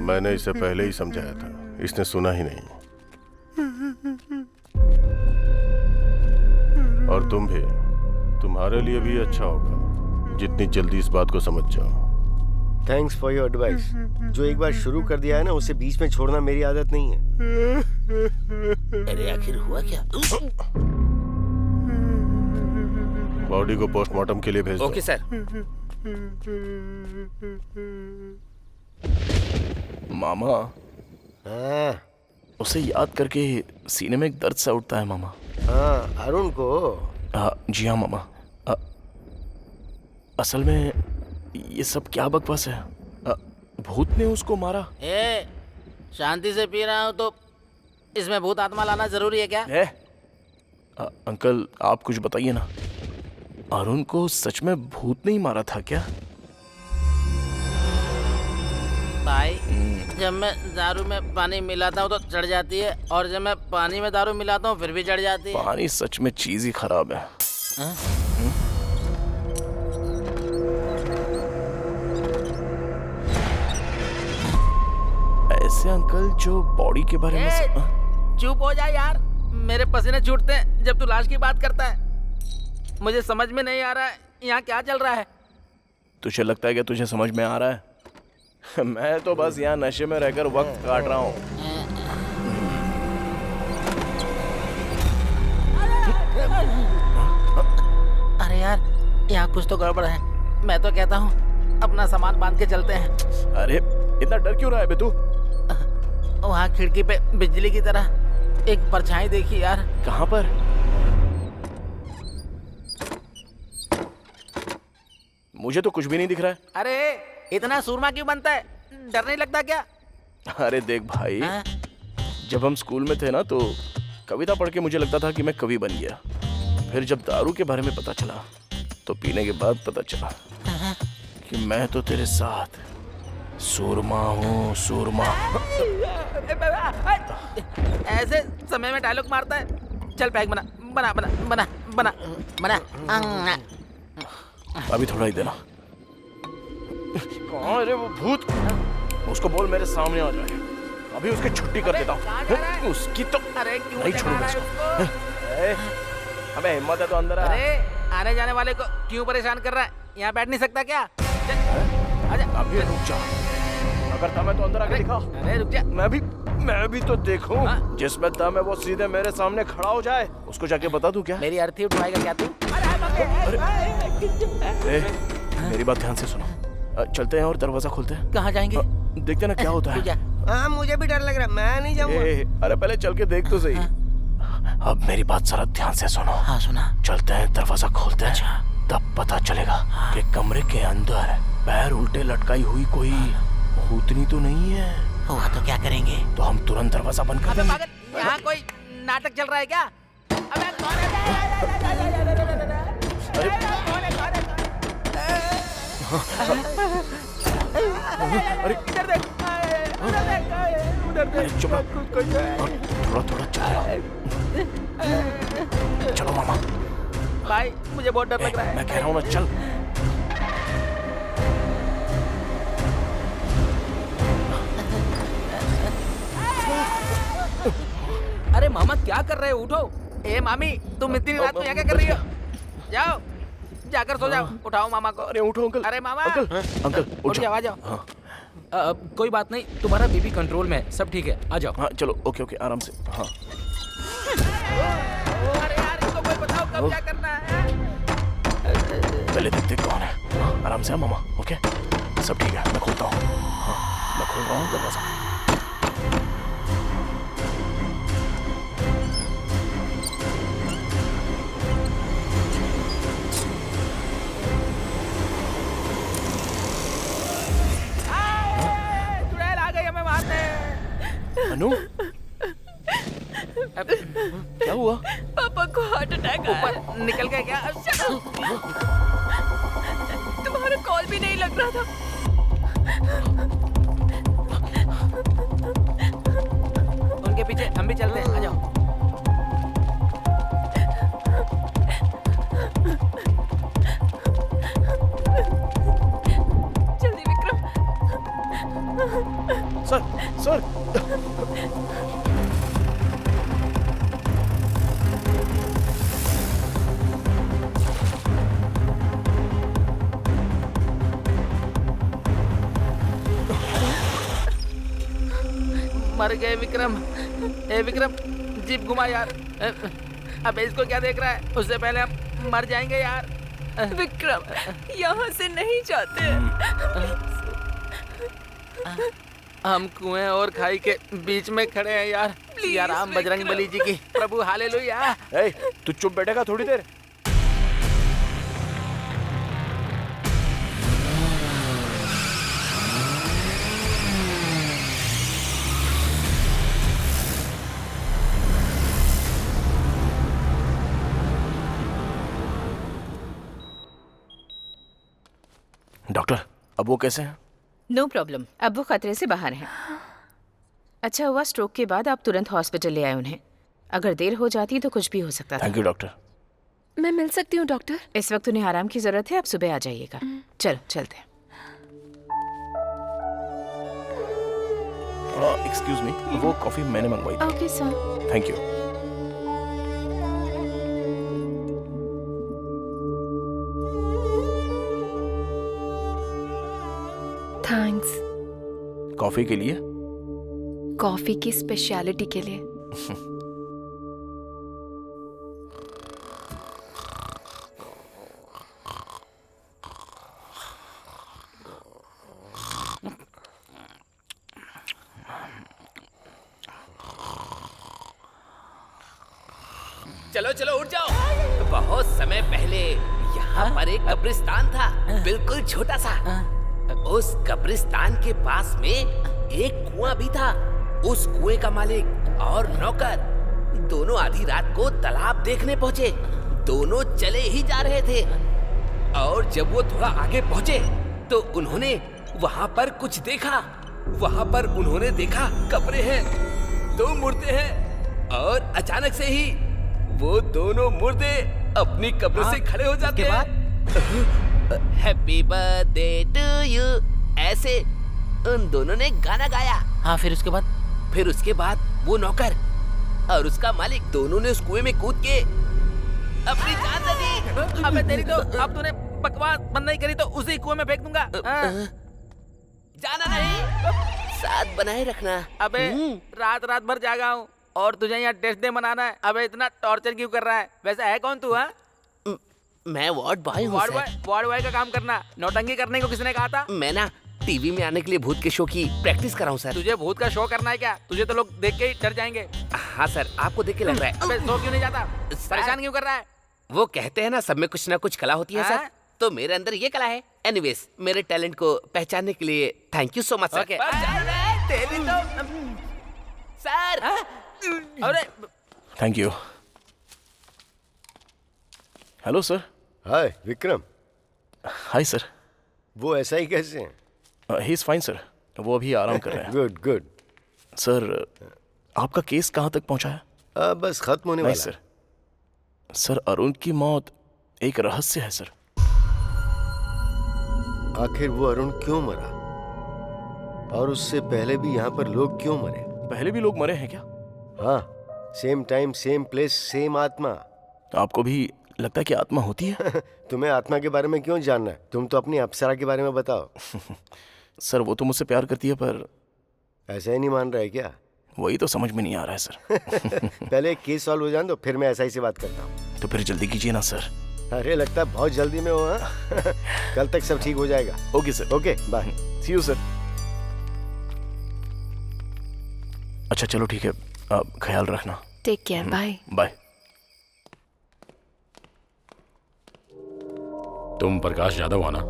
मैंने इसे पहले ही समझाया था, इसने सुना ही नहीं। और तुम भी, तुम्हारे लिए भी अच्छा होगा जितनी जल्दी इस बात को समझ जाओ। Thanks for your advice. जो एक बार शुरू कर दिया है ना, उसे बीच में छोड़ना मेरी आदत नहीं है। अरे आखिर हुआ क्या? बॉडी को पोस्टमार्टम के लिए भेज दो। Okay sir. मामा, उसे याद करके सीने में एक दर्द सा उठता है मामा। हाँ, अरुण को? जी हाँ मामा। असल में ये सब क्या बकवास है? भूत ने उसको मारा? शांति से पी रहा हूँ तो इसमें भूत आत्मा लाना जरूरी है क्या? अंकल आप कुछ बताइए ना, अरुण को सच में भूत नहीं मारा था क्या? भाई, जब मैं दारू में पानी मिलाता हूँ तो चढ़ जाती है, और जब मैं पानी में दारू मिलाता हूँ फिर भी चढ़ जाती है। पानी सच में चीज ही खराब है। ऐसे अंकल जो बॉडी के बारे में चुप हो जा यार, मेरे पसीने छूटते हैं जब तू लाश की बात करता है। मुझे समझ में नहीं आ रहा है यहाँ क्या चल रहा है। तुझे लगता है कि तुझे समझ में आ रहा है? मैं तो बस यहाँ नशे में रहकर वक्त काट रहा हूँ। अरे यार, यहाँ कुछ तो गड़बड़ है। मैं तो कहता हूँ अपना सामान बांध के चलते हैं। अरे इतना डर क्यों रहा है बे तू? वहाँ खिड़की पे बिजली की तरह एक परछाई देखी यार। कहाँ पर? मुझे तो कुछ भी नहीं दिख रहा है। अरे इतना सूरमा क्यों बनता है? डर नहीं लगता क्या? अरे देख भाई, जब हम स्कूल में थे ना तो कविता पढ़ के मुझे लगता था कि मैं कवि बन गया। फिर जब दारू के बारे में पता चला तो पीने के बाद पता चला कि मैं तो तेरे साथ सूरमा हूँ, सूरमा। ऐसे समय में डायलॉग मारता है। चल पैक बना बना बना बना बना बना। अभी थोड़ा ही देना। कहाँ रे वो भूत? उसको बोल मेरे सामने आ जाए। अभी उसकी छुट्टी कर देता हूँ। उसकी तो नहीं छोड़ूंगा इसको। अबे हिम्मत है तो अंदर आ। अरे आने जाने वाले को क्यों परेशान कर रहा है? यहाँ बैठ नहीं सकता क्या? आजा। अभी रुक जा। अगर दम है तो अंदर आके दिखा। अरे रुक जा। मैं भी तो देखूं। जिसमें दम है वो सीधे मेरे सामने खड़ा हो जाए। उसको जाके बता दूं क्या? मेरी अर्थी उठवाएगा क्या तू? मेरी बात ध्यान से सुनो। चलते हैं और दरवाजा खोलते हैं। कहाँ जाएंगे? देखते ना क्या होता है। हाँ मुझे भी डर लग रहा है, मैं नहीं जाऊंगा। अरे पहले चल के देख तो सही। अब मेरी बात जरा ध्यान से सुनो। हाँ सुना। चलते हैं, दरवाजा खोलते हैं। तब पता चलेगा कि कमरे के अंदर पैर उल्टे लटकाई हुई कोई भूतनी तो नहीं है। हुआ तो क्या करेंगे? तो हम तुरंत दरवाजा बंद कर देंगे। यहाँ कोई नाटक चल रहा है क्या? अबे कौन है? अरे इधर देख, उधर देख। चुप रहो। थोड़ा थोड़ा चलो मामा। भाई मुझे बहुत डर लग रहा है। मैं कह रहा हूँ ना, चल। अरे मामा क्या कर रहे हो? उठो। ए मामी तुम इतनी रात में यहाँ क्या कर रही हो? जाओ जाकर सो जाओ। उठाओ मामा को। अरे उठो अंकल। अरे मामा। अंकल उठ जाओ, आ जाओ। कोई बात नहीं, तुम्हारा बीपी कंट्रोल में है, सब ठीक है, आ जाओ। हाँ चलो, ओके ओके, आराम से। हाँ अरे यार इसको कोई बताओ कब क्या करना है। पहले देखते कौन है। आराम से मामा। ओके सब ठीक है, मैं खोलता हूँ। मैं खोल रहा हूँ दरवाजा। अनु क्या हुआ? पापा को हार्ट अटैक ऊपर निकल गया क्या? तुम्हारा कॉल भी नहीं लग रहा था। उनके पीछे हम भी चलते हैं, आ जाओ। जल्दी विक्रम। सर सर मर गए विक्रम। ए विक्रम जीप घुमा यार। अब इसको क्या देख रहा है? उससे पहले हम मर जाएंगे यार। विक्रम यहाँ से नहीं जाते। हम कुएं और खाई के बीच में खड़े हैं यार। या राम बजरंग बली जी की प्रभु हालेलुया। तू चुप बैठेगा थोड़ी देर? डॉक्टर अब वो कैसे हैं? नो प्रॉब्लम, अब वो खतरे से बाहर हैं। अच्छा हुआ स्ट्रोक के बाद आप तुरंत हॉस्पिटल ले आए उन्हें। अगर देर हो जाती तो कुछ भी हो सकता था। Thank you doctor. मैं मिल सकती हूँ डॉक्टर? इस वक्त उन्हें आराम की जरूरत है, आप सुबह आ जाइएगा। चलो चलते हैं। एक्सक्यूज मी, वो कॉफी मैंने मंगवाई थी। Okay sir. Thank you. Thanks. Coffee के लिए? कॉफी की स्पेशलिटी के लिए। चलो चलो उठ जाओ। बहुत समय पहले यहाँ पर एक कब्रिस्तान था, बिल्कुल छोटा सा। उस कब्रिस्तान के पास में एक कुआं भी था। उस कुएं का मालिक और नौकर दोनों आधी रात को तालाब देखने पहुंचे। दोनों चले ही जा रहे थे और जब वो थोड़ा आगे पहुंचे तो उन्होंने वहां पर कुछ देखा। वहां पर उन्होंने देखा कब्रें हैं, 2 मुर्दे हैं और अचानक से ही वो दोनों मुर्दे अपनी कब्र से खड़े हो जाते हैं। हैप्पी बर्थडे टू यू ऐसे उन दोनों ने गाना गाया। हाँ, फिर उसके बाद वो नौकर और उसका मालिक दोनों ने उस कुएं में कूद के अपनी जान दे दी। अबे तेरी तो, अब तूने बकवास बंद नहीं करी तो उसी कुएं में फेंक दूंगा। जाना नहीं, साथ बनाए रखना। अबे रात भर जागा हूँ और तुझे यहाँ टेस्ट डे मनाना है। अबे इतना टॉर्चर क्यों कर रहा है? वैसे है कौन तू? हाँ, मैं वार्ड बॉय हूँ। वार्ड बॉय का काम करना, नौटंकी करने को किसने कहा था? मैं ना टीवी में आने के लिए भूत के शो की प्रैक्टिस कर रहा हूँ सर। तुझे भूत का शो करना है क्या? तुझे तो लोग देख के ही डर जाएंगे। हाँ सर, आपको देख के लग रहा है। अबे सो क्यों नहीं जाता? परेशान क्यों कर रहा है? वो कहते हैं ना सब में कुछ ना कुछ कला होती है सर, तो मेरे अंदर ये कला है। एनीवेज, मेरे टैलेंट को पहचानने के लिए thank you so much sir. तेरी तो सर। अरे thank you. Hello sir. Hi Vikram. Hi sir. वो ऐसा ही कैसे हैं? ही इज फाइन सर, वो अभी आराम कर रहे हैं। Good good. सर आपका केस कहाँ तक पहुँचा है? बस खत्म होने वाला है। सर अरुण की मौत एक रहस्य है सर। आखिर वो अरुण क्यों मरा और उससे पहले भी यहाँ पर लोग क्यों मरे? पहले भी लोग मरे हैं क्या? हाँ, same time same place same आत्मा। आपको भी लगता है कि आत्मा होती है? तुम्हें आत्मा के बारे में क्यों जानना है? तुम तो अपनी अप्सरा के बारे में बताओ। सर वो तो मुझसे प्यार करती है, पर ऐसा ही नहीं मान रहा है क्या? वही तो समझ में नहीं आ रहा है सर। पहले एक केस सॉल्व हो जाए तो फिर मैं ऐसा ही से बात करता हूँ। तो फिर जल्दी कीजिए ना सर। अरे लगता है बहुत जल्दी में हो। हाँ? कल तक सब ठीक हो जाएगा। Okay sir. Okay bye. See you sir. अच्छा चलो ठीक है, आप ख्याल रखना। Take care. Bye bye. तुम प्रकाश यादव हो ना?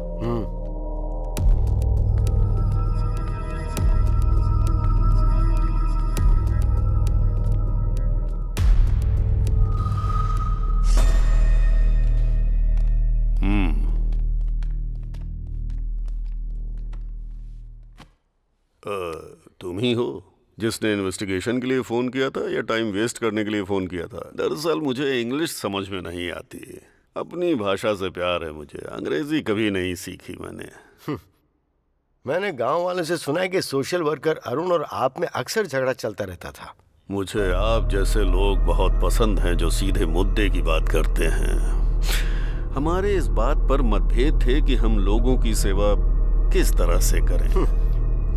तुम ही हो जिसने इन्वेस्टिगेशन के लिए फ़ोन किया था या टाइम वेस्ट करने के लिए फ़ोन किया था? दरअसल मुझे इंग्लिश समझ में नहीं आती। अपनी भाषा से प्यार है मुझे, अंग्रेजी कभी नहीं सीखी मैंने। मैंने गांव वालों से सुना है कि सोशल वर्कर अरुण और आप में अक्सर झगड़ा चलता रहता था। मुझे आप जैसे लोग बहुत पसंद हैं जो सीधे मुद्दे की बात करते हैं। हमारे इस बात पर मतभेद थे कि हम लोगों की सेवा किस तरह से करें।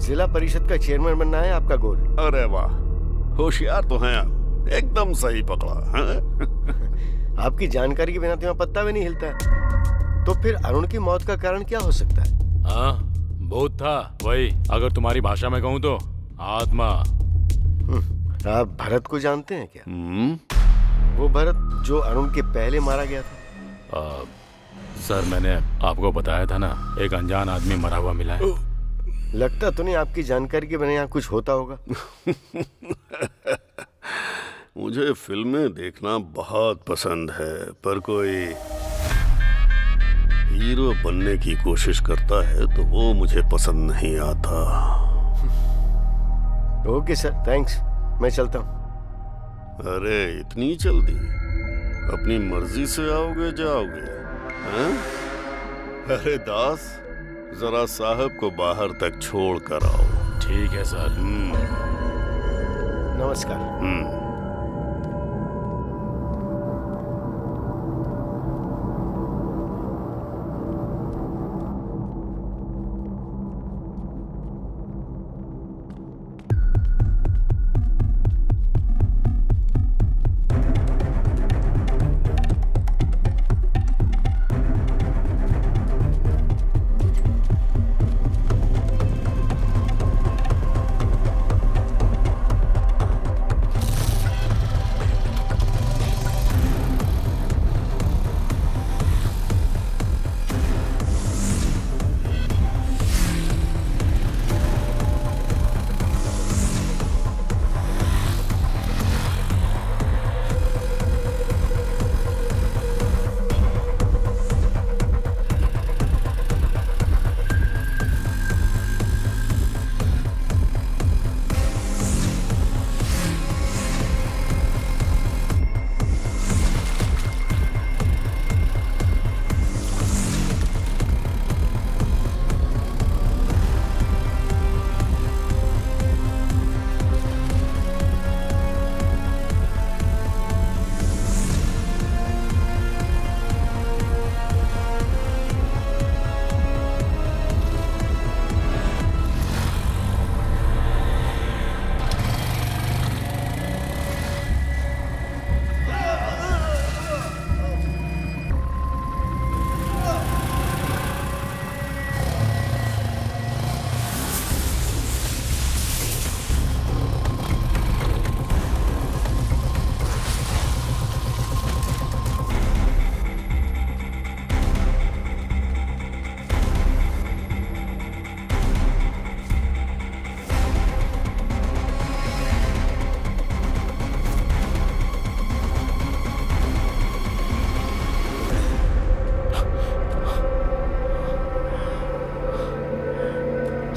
जिला परिषद का चेयरमैन बनना है आपका गोल? अरे वाह, होशियार तो हैं आप, एकदम सही पकड़ा है? आपकी जानकारी के बिना तो यहाँ पत्ता भी नहीं हिलता है। तो फिर अरुण की मौत का कारण क्या हो सकता है? हाँ, भूत था वही, अगर तुम्हारी भाषा में कहूँ तो आत्मा। आप भरत को जानते हैं क्या? वो भरत जो अरुण के पहले मारा गया था। सर मैंने आपको बताया था ना, एक अनजान आदमी मरा हुआ मिला है। लगता तो नहीं आपकी जानकारी के बिना यहाँ कुछ होता होगा। मुझे फिल्में देखना बहुत पसंद है, पर कोई हीरो बनने की कोशिश करता है तो वो मुझे पसंद नहीं आता। ओके सर, थैंक्स, मैं चलता हूँ। अरे इतनी जल्दी? अपनी मर्जी से आओगे जाओगे? हैं? अरे दास, जरा साहब को बाहर तक छोड़ कर आओ। ठीक है सर। नमस्कार।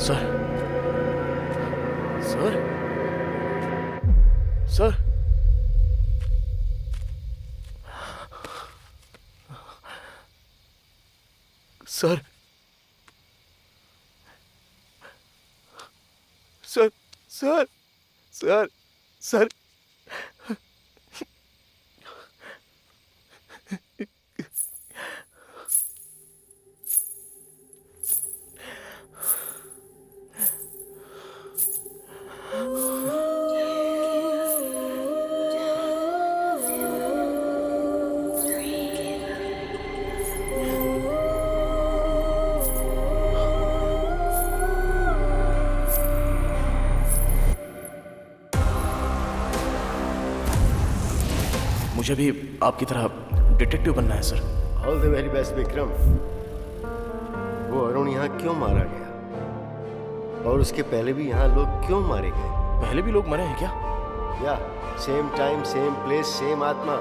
Sir sir sir sir sir sir sir sir मुझे भी आपकी तरह डिटेक्टिव बनना है sir. All the very best Vikram. वो अरुण यहाँ क्यों मारा गया और उसके पहले भी यहाँ लोग क्यों मारे गए? पहले भी लोग मरे हैं क्या? या same time same place same आत्मा।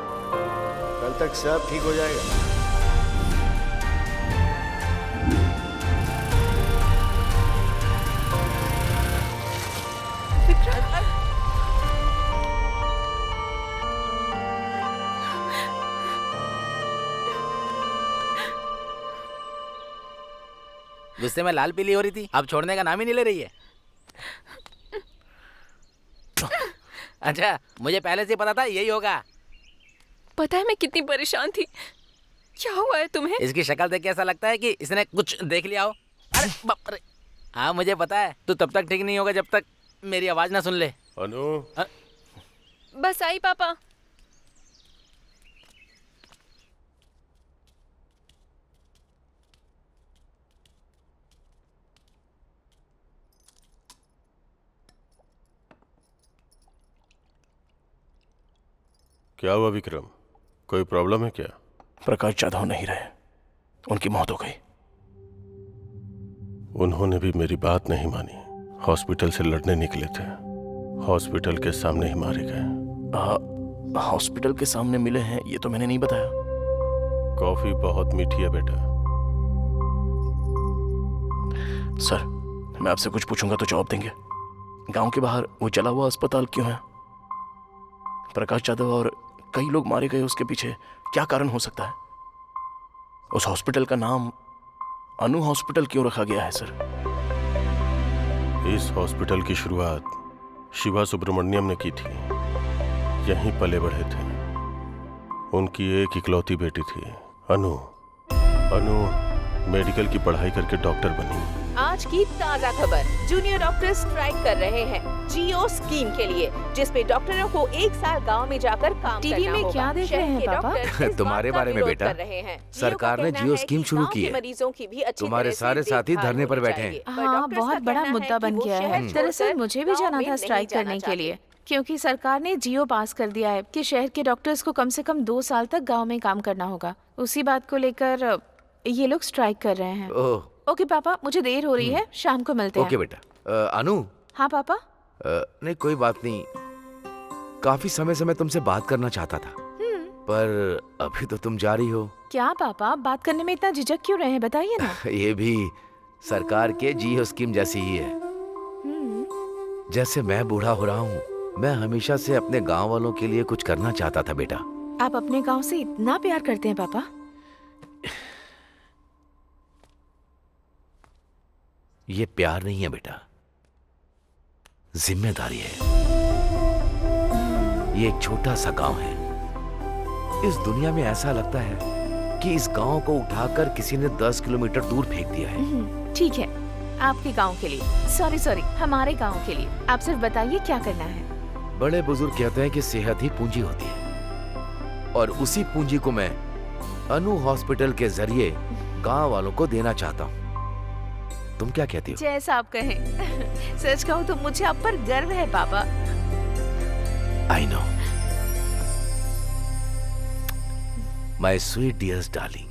कल तक सब ठीक हो जाएगा। गुस्से में लाल पीली हो रही थी, अब छोड़ने का नाम ही नहीं ले रही है। अच्छा, मुझे पहले से पता था यही होगा। पता है मैं कितनी परेशान थी। क्या हुआ है तुम्हें? इसकी शक्ल देख के ऐसा लगता है कि इसने कुछ देख लिया हो। अरे बाप रे। हाँ मुझे पता है, तू तब तक ठीक नहीं होगा जब तक मेरी आवाज ना सुन ले। अनु। बस आई पापा। क्या हुआ विक्रम? कोई प्रॉब्लम है क्या? प्रकाश जाधव नहीं रहे, उनकी मौत हो गई। उन्होंने भी मेरी बात नहीं मानी। हॉस्पिटल से लड़ने निकले थे, हॉस्पिटल के सामने ही मारे गए। हॉस्पिटल के सामने मिले हैं ये तो मैंने नहीं बताया। कॉफी बहुत मीठी है बेटा। सर मैं आपसे कुछ पूछूंगा तो जवाब देंगे। गांव के बाहर वो जला हुआ अस्पताल क्यों है? प्रकाश जाधव और कई लोग मारे गए, उसके पीछे क्या कारण हो सकता है? उस हॉस्पिटल का नाम अनु हॉस्पिटल क्यों रखा गया है सर? इस हॉस्पिटल की शुरुआत शिवा सुब्रमण्यम ने की थी। यहीं पले बढ़े थे। उनकी एक इकलौती बेटी थी अनु। अनु मेडिकल की पढ़ाई करके डॉक्टर बनी। आज की ताजा खबर, जूनियर डॉक्टर स्ट्राइक कर रहे हैं जियो स्कीम के लिए, जिसपे डॉक्टरों को 1 साल गांव में जाकर काम टीवी करना में होगा। क्या देख रहे हैं पापा? तुम्हारे बारे में बेटा, सरकार ने जियो स्कीम शुरू की है। मरीजों की भी अच्छी तुम्हारे तरह से सारे साथी देखभाल धरने पर होनी बैठे हैं। चाहिए। हाँ डॉक्टर्स बहुत का बड़ा कहना मुद्दा है बन कि वो गया है। शहर दरअसल छोड़कर मुझे भी गांव जाना में था नहीं स्ट्राइक जाना करने के चाहते। लिए, क्योंकि सरकार ने जियो पास कर दिया है कि शहर के डॉक्टर्स को कम से कम 2 साल तक गांव में काम करना होगा। उसी बात को लेकर ये लोग स्ट्राइक कर रहे हैं। ओके पापा, मुझे देर हो रही है, शाम को मिलते हैं। ओके बेटा। अनु। हाँ पापा। नहीं कोई बात नहीं, काफी समय से मैं तुमसे बात करना चाहता था, पर अभी तो तुम जा रही हो। क्या पापा, बात करने में इतना झिझक क्यों रहे हैं, बताइए ना। ये भी सरकार के जियो स्कीम जैसी ही है। जैसे मैं बूढ़ा हो रहा हूँ, मैं हमेशा से अपने गांव वालों के लिए कुछ करना चाहता था बेटा। आप अपने गांव से इतना प्यार करते हैं पापा? ये प्यार नहीं है बेटा, जिम्मेदारी है। ये एक छोटा सा गांव है। इस दुनिया में ऐसा लगता है कि इस गांव को उठाकर किसी ने 10 किलोमीटर दूर फेंक दिया है। ठीक है, आपके गांव के लिए। सॉरी, हमारे गांव के लिए। आप सिर्फ बताइए क्या करना है। बड़े बुजुर्ग कहते हैं कि सेहत ही पूंजी होती है, और उसी पूंजी को मैं अनु हॉस्पिटल के जरिए गांव वालों को देना चाहता हूँ। तुम क्या कहती हो? जैसा आप कहें। सच कहूँ तो मुझे आप पर गर्व है पापा। I know my sweet dears darling.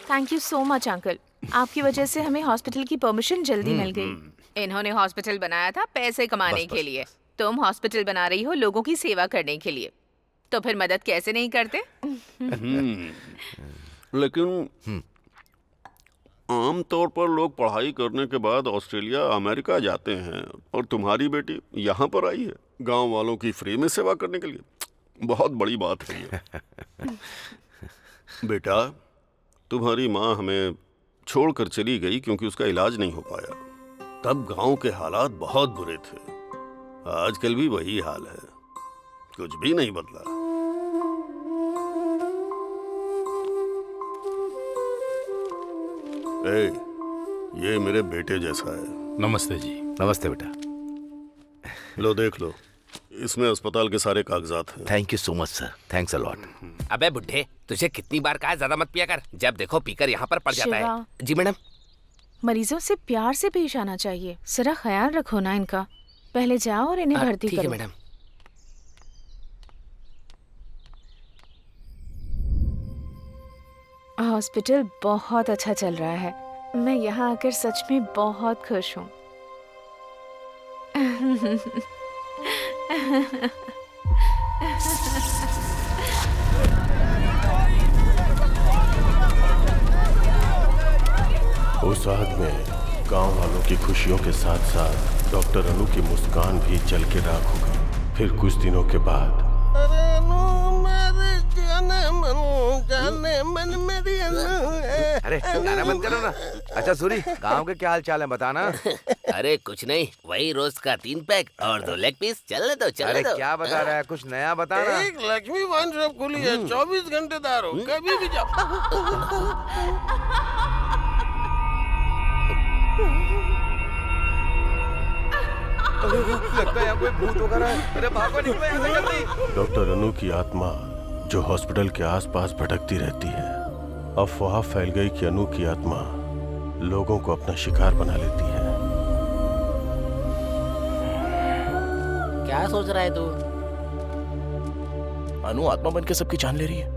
Thank you so much uncle, आपकी वजह से हमें हॉस्पिटल की परमिशन जल्दी मिल गई। इन्होंने हॉस्पिटल बनाया था पैसे कमाने के लिए। तुम हॉस्पिटल बना रही हो लोगों की सेवा करने के लिए। तो फिर मदद कैसे नहीं करते? लेकिन आम तौर पर लोग पढ़ाई करने के बाद ऑस्ट्रेलिया अमेरिका जाते हैं और तुम्हारी बेटी यहाँ पर आई है गांव वालों की फ्री में सेवा करने के लिए। बहुत बड़ी बात है ये। बेटा, तुम्हारी माँ हमें छोड़कर चली गई क्योंकि उसका इलाज नहीं हो पाया। तब गांव के हालात बहुत बुरे थे। आजकल भी वही हाल है, कुछ भी नहीं बदला। ये मेरे बेटे जैसा है। नमस्ते जी। नमस्ते बेटा। लो देख लो, इसमें अस्पताल के सारे कागजात हैं। Thank you so much sir, thanks a lot. अबे बुड्ढे, तुझे कितनी बार कहा ज्यादा मत पिया कर, जब देखो पीकर यहाँ पर पड़ जाता है। जी मैडम। मरीजों से प्यार से पेश आना चाहिए, जरा ख्याल रखो ना इनका। पहले जाओ और इन्हें भर्ती करो। ठीक है मैडम। हॉस्पिटल बहुत अच्छा चल रहा है। मैं यहाँ आकर सच में बहुत खुश हूँ। उस आग में गांव वालों की खुशियों के साथ साथ डॉक्टर अनु की मुस्कान भी जल के राख हो गई। फिर कुछ दिनों के बाद अरे गाना बंद करो ना। अच्छा सूरी, गांव के क्या हाल चाल है बताना। अरे कुछ नहीं, वही रोज का 3 पैक और 2 लेग पीस। चलने दो चलने दो। अरे क्या बता रहा है, कुछ नया बताना। एक लक्ष्मी वाइन शॉप खुली है, 24 घंटे दारू, कभी भी जाओ। लगता है यहाँ कोई भूत वगैरह है। अरे भागो, निकलो यहाँ से जल्दी। डॉक्टर अनु की आत्मा जो हॉस्पिटल के आसपास भटकती रहती है, अफवाह फैल गई कि अनु की आत्मा लोगों को अपना शिकार बना लेती है। क्या सोच रहा है तू? अनु आत्मा बन के सबकी जान ले रही है।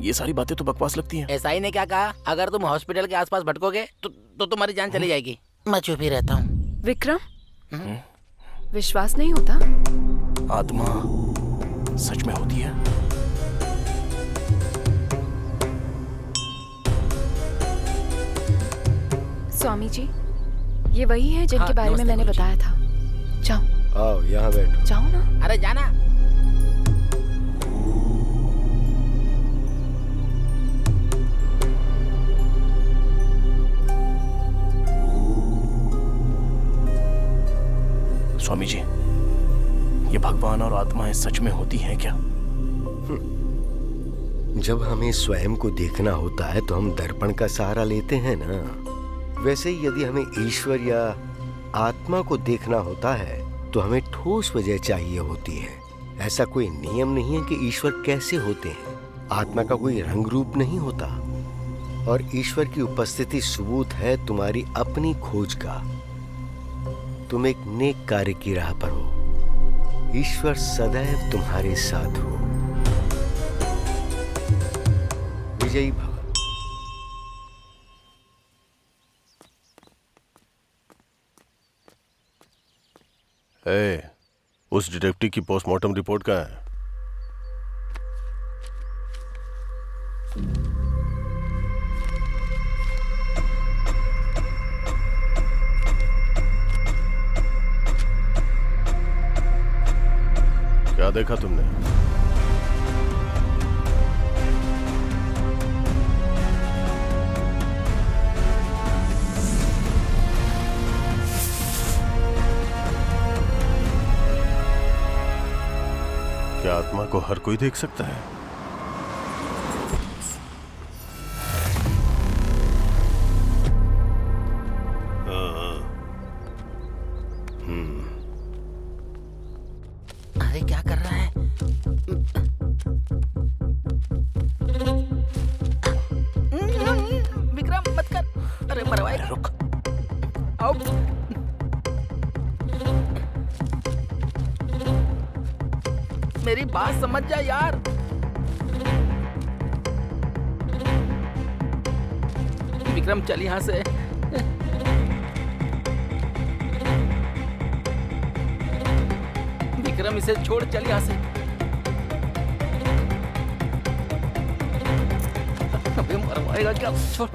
ये सारी बातें तो बकवास लगती हैं। एसआई ने क्या कहा, अगर तुम हॉस्पिटल के आसपास भटकोगे तो तुम्हारी जान चली जाएगी। मैं चुप ही रहता हूँ। विक्रम, विश्वास नहीं होता? आत्मा सच में होती है। स्वामी जी, ये वही है जिनके बारे में मैंने बताया था। जाओ। आओ यहाँ बैठो। जाओ ना। अरे जाना। स्वामी जी, ये भगवान और आत्माएं सच में होती हैं क्या? जब हमें स्वयं को देखना होता है तो हम दर्पण का सहारा लेते हैं ना। वैसे ही यदि हमें ईश्वर या आत्मा को देखना होता है तो हमें ठोस वजह चाहिए होती है। ऐसा कोई नियम नहीं है कि ईश्वर कैसे होते हैं। आत्मा का कोई रंग रूप नहीं होता और ईश्वर की उपस्थिति सबूत है तुम्हारी अपनी खोज का। तुम एक नेक कार्य की राह पर हो। ईश्वर सदैव तुम्हारे साथ हो। विजयी भव। उस डिटेक्टिव की पोस्टमार्टम रिपोर्ट कहाँ है? क्या देखा तुमने? क्या आत्मा को हर कोई देख सकता है? अरे क्या कर रहा है? विक्रम मत कर। अरे मरवाए। रुक। आओ। मेरी बात समझ जा यार। विक्रम चल यहाँ से। विक्रम इसे छोड़, चल यहाँ से। आएगा क्या? छोड़।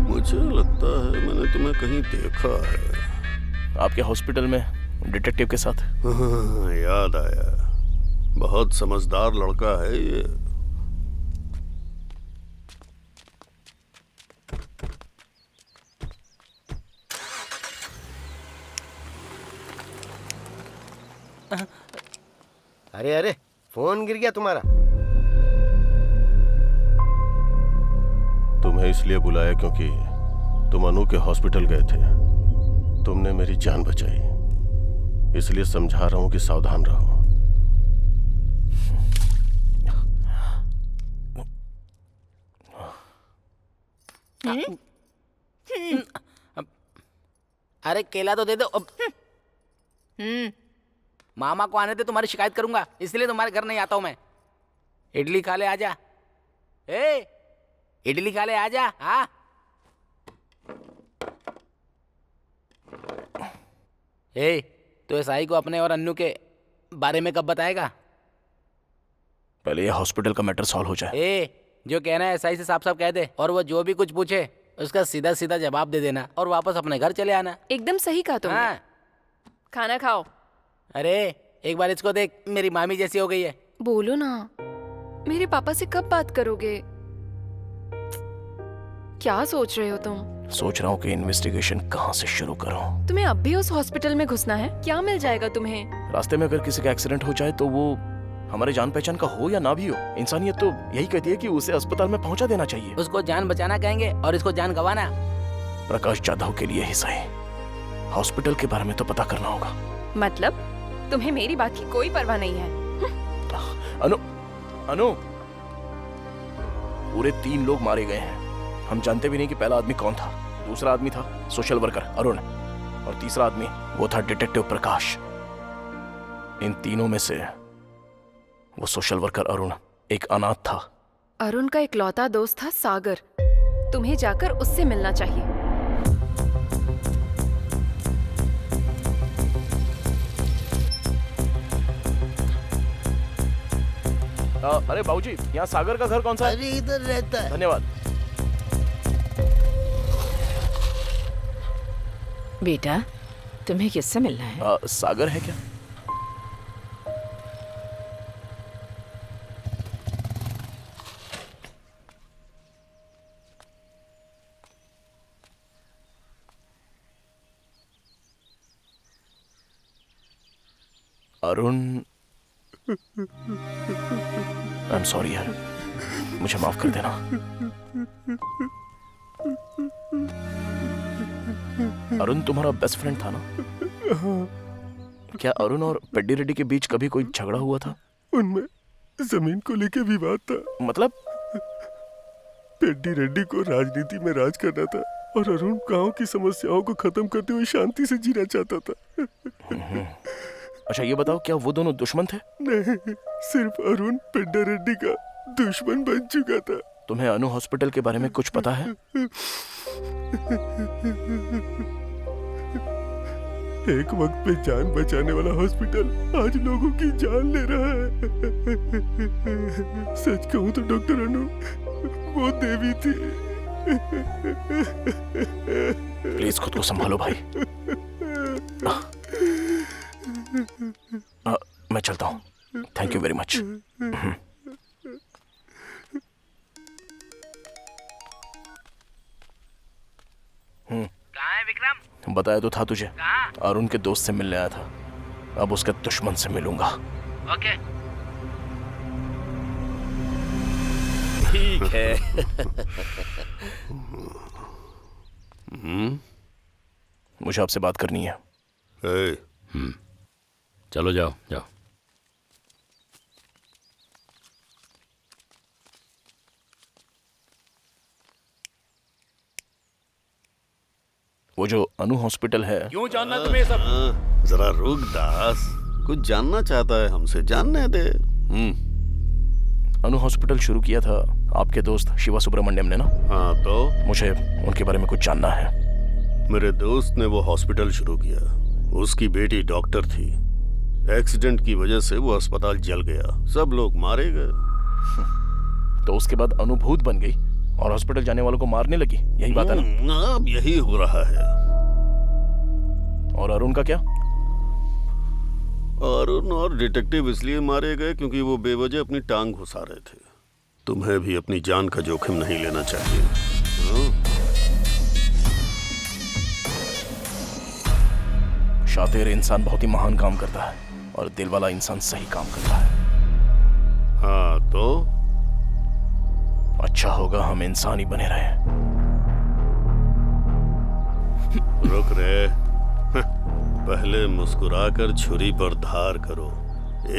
मुझे लगता है मैंने तुम्हें कहीं देखा है। आपके हॉस्पिटल में डिटेक्टिव के साथ। हाँ, याद आया। बहुत समझदार लड़का है ये। अरे अरे, फोन गिर गया तुम्हारा। तुम्हें इसलिए बुलाया क्योंकि तुम अनु के हॉस्पिटल गए थे। तुमने मेरी जान बचाई, इसलिए समझा रहा हूं कि सावधान रहो। अरे केला तो दे दो। मामा को आने दे, तुम्हारी शिकायत करूंगा, इसलिए तुम्हारे घर नहीं आता हूं मैं। इडली खा ले, आजा। ए, इडली खा ले, आजा। हाँ ए, तो एसआई को अपने और अन्नू के बारे में कब बताएगा? पहले ये हॉस्पिटल का मैटर सॉल्व हो जाए। ए, जो कहना है एसआई से साफ साफ कह दे, और वो जो भी कुछ पूछे उसका सीधा सीधा जवाब दे देना और वापस अपने घर चले आना। एकदम सही कहा तुमने। हाँ। खाना खाओ। अरे एक बार इसको देख, मेरी मामी जैसी हो गई है। बोलो ना, मेरे पापा से कब बात करोगे? क्या सोच रहे हो तुम? सोच रहा हूँ कि इन्वेस्टिगेशन कहाँ से शुरू करूँ। तुम्हें अब भी उस हॉस्पिटल में घुसना है? क्या मिल जाएगा तुम्हें? रास्ते में अगर किसी का एक्सीडेंट हो जाए तो वो हमारे जान पहचान का हो या ना भी हो, इंसानियत तो यही कहती है कि उसे अस्पताल में पहुंचा देना चाहिए। उसको जान बचाना कहेंगे और इसको जान गंवाना। प्रकाश जाधव के लिए ही सही, हॉस्पिटल के बारे में तो पता करना होगा। मतलब तुम्हें मेरी बात की कोई परवाह नहीं है? अनु, अनु, पूरे 3 लोग मारे गए हैं। हम जानते भी नहीं कि पहला आदमी कौन था। दूसरा आदमी था सोशल वर्कर अरुण, और तीसरा आदमी वो था डिटेक्टिव प्रकाश। इन तीनों में से वो सोशल वर्कर अरुण एक अनाथ था। अरुण का इकलौता दोस्त था सागर। तुम्हें जाकर उससे मिलना चाहिए। अरे बाबूजी, यहाँ सागर का घर कौन सा है? अरे इधर रहता है। धन्यवाद। बेटा, तुम्हें किससे मिलना है? सागर है क्या? अरुण, आई एम सॉरी यार, मुझे माफ कर देना। अरुण तुम्हारा बेस्ट फ्रेंड था ना? क्या अरुण और पेड्डी रेड्डी के बीच कभी कोई झगड़ा हुआ था? उनमें जमीन को लेके विवाद था। मतलब? पेड्डी रेड्डी को राजनीति में राज करना था और अरुण गांव की समस्याओं को खत्म करते हुए शांति से जीना चाहता था। अच्छा ये बताओ, क्या वो दोनों दुश्मन थे? नहीं, सिर्फ अरुण पेड्डी रेड्डी का दुश्मन बन चुका था। तुम्हें अनु हॉस्पिटल के बारे में कुछ पता है? एक वक्त पे जान बचाने वाला हॉस्पिटल आज लोगों की जान ले रहा है। सच कहूं तो डॉक्टर अनु वो देवी थी। प्लीज खुद को संभालो भाई। मैं चलता हूँ। Thank you very much. कहाँ है विक्रम? बताया तो था तुझे, कहाँ? अरुण के दोस्त से मिलने आया था। अब उसके दुश्मन से मिलूंगा। ओके। ठीक है। मुझे आपसे बात करनी है। चलो जाओ जाओ। वो जो अनु हॉस्पिटल है। क्यों जानना तुम्हें सब? जरा रुक दास, कुछ जानना चाहता है हमसे, जानने दे। अनु हॉस्पिटल शुरू किया था आपके दोस्त शिवा सुब्रमण्यम ने ना? हाँ तो? मुझे उनके बारे में कुछ जानना है। मेरे दोस्त ने वो हॉस्पिटल शुरू किया। उसकी बेटी डॉक्टर थी, एक्सीडेंट की वजह से वो अस्पताल जल गया, सब लोग मारे गए। तो उसके बाद अनुभूत बन गई और हॉस्पिटल जाने वालों को मारने लगी, यही बात है ना? अब यही हो रहा है। और अरुण का क्या? अरुण और डिटेक्टिव इसलिए मारे गए क्योंकि वो बेवजह अपनी टांग घुसा रहे थे। तुम्हें भी अपनी जान का जोखिम नहीं लेना चाहिए। शातिर इंसान बहुत ही महान काम करता है और दिल वाला इंसान सही काम करता है। हाँ तो अच्छा होगा हम इंसान ही बने रहे। रुक रे, पहले मुस्कुराकर छुरी पर धार करो,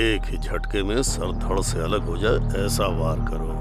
एक ही झटके में सर धड़ से अलग हो जाए ऐसा वार करो।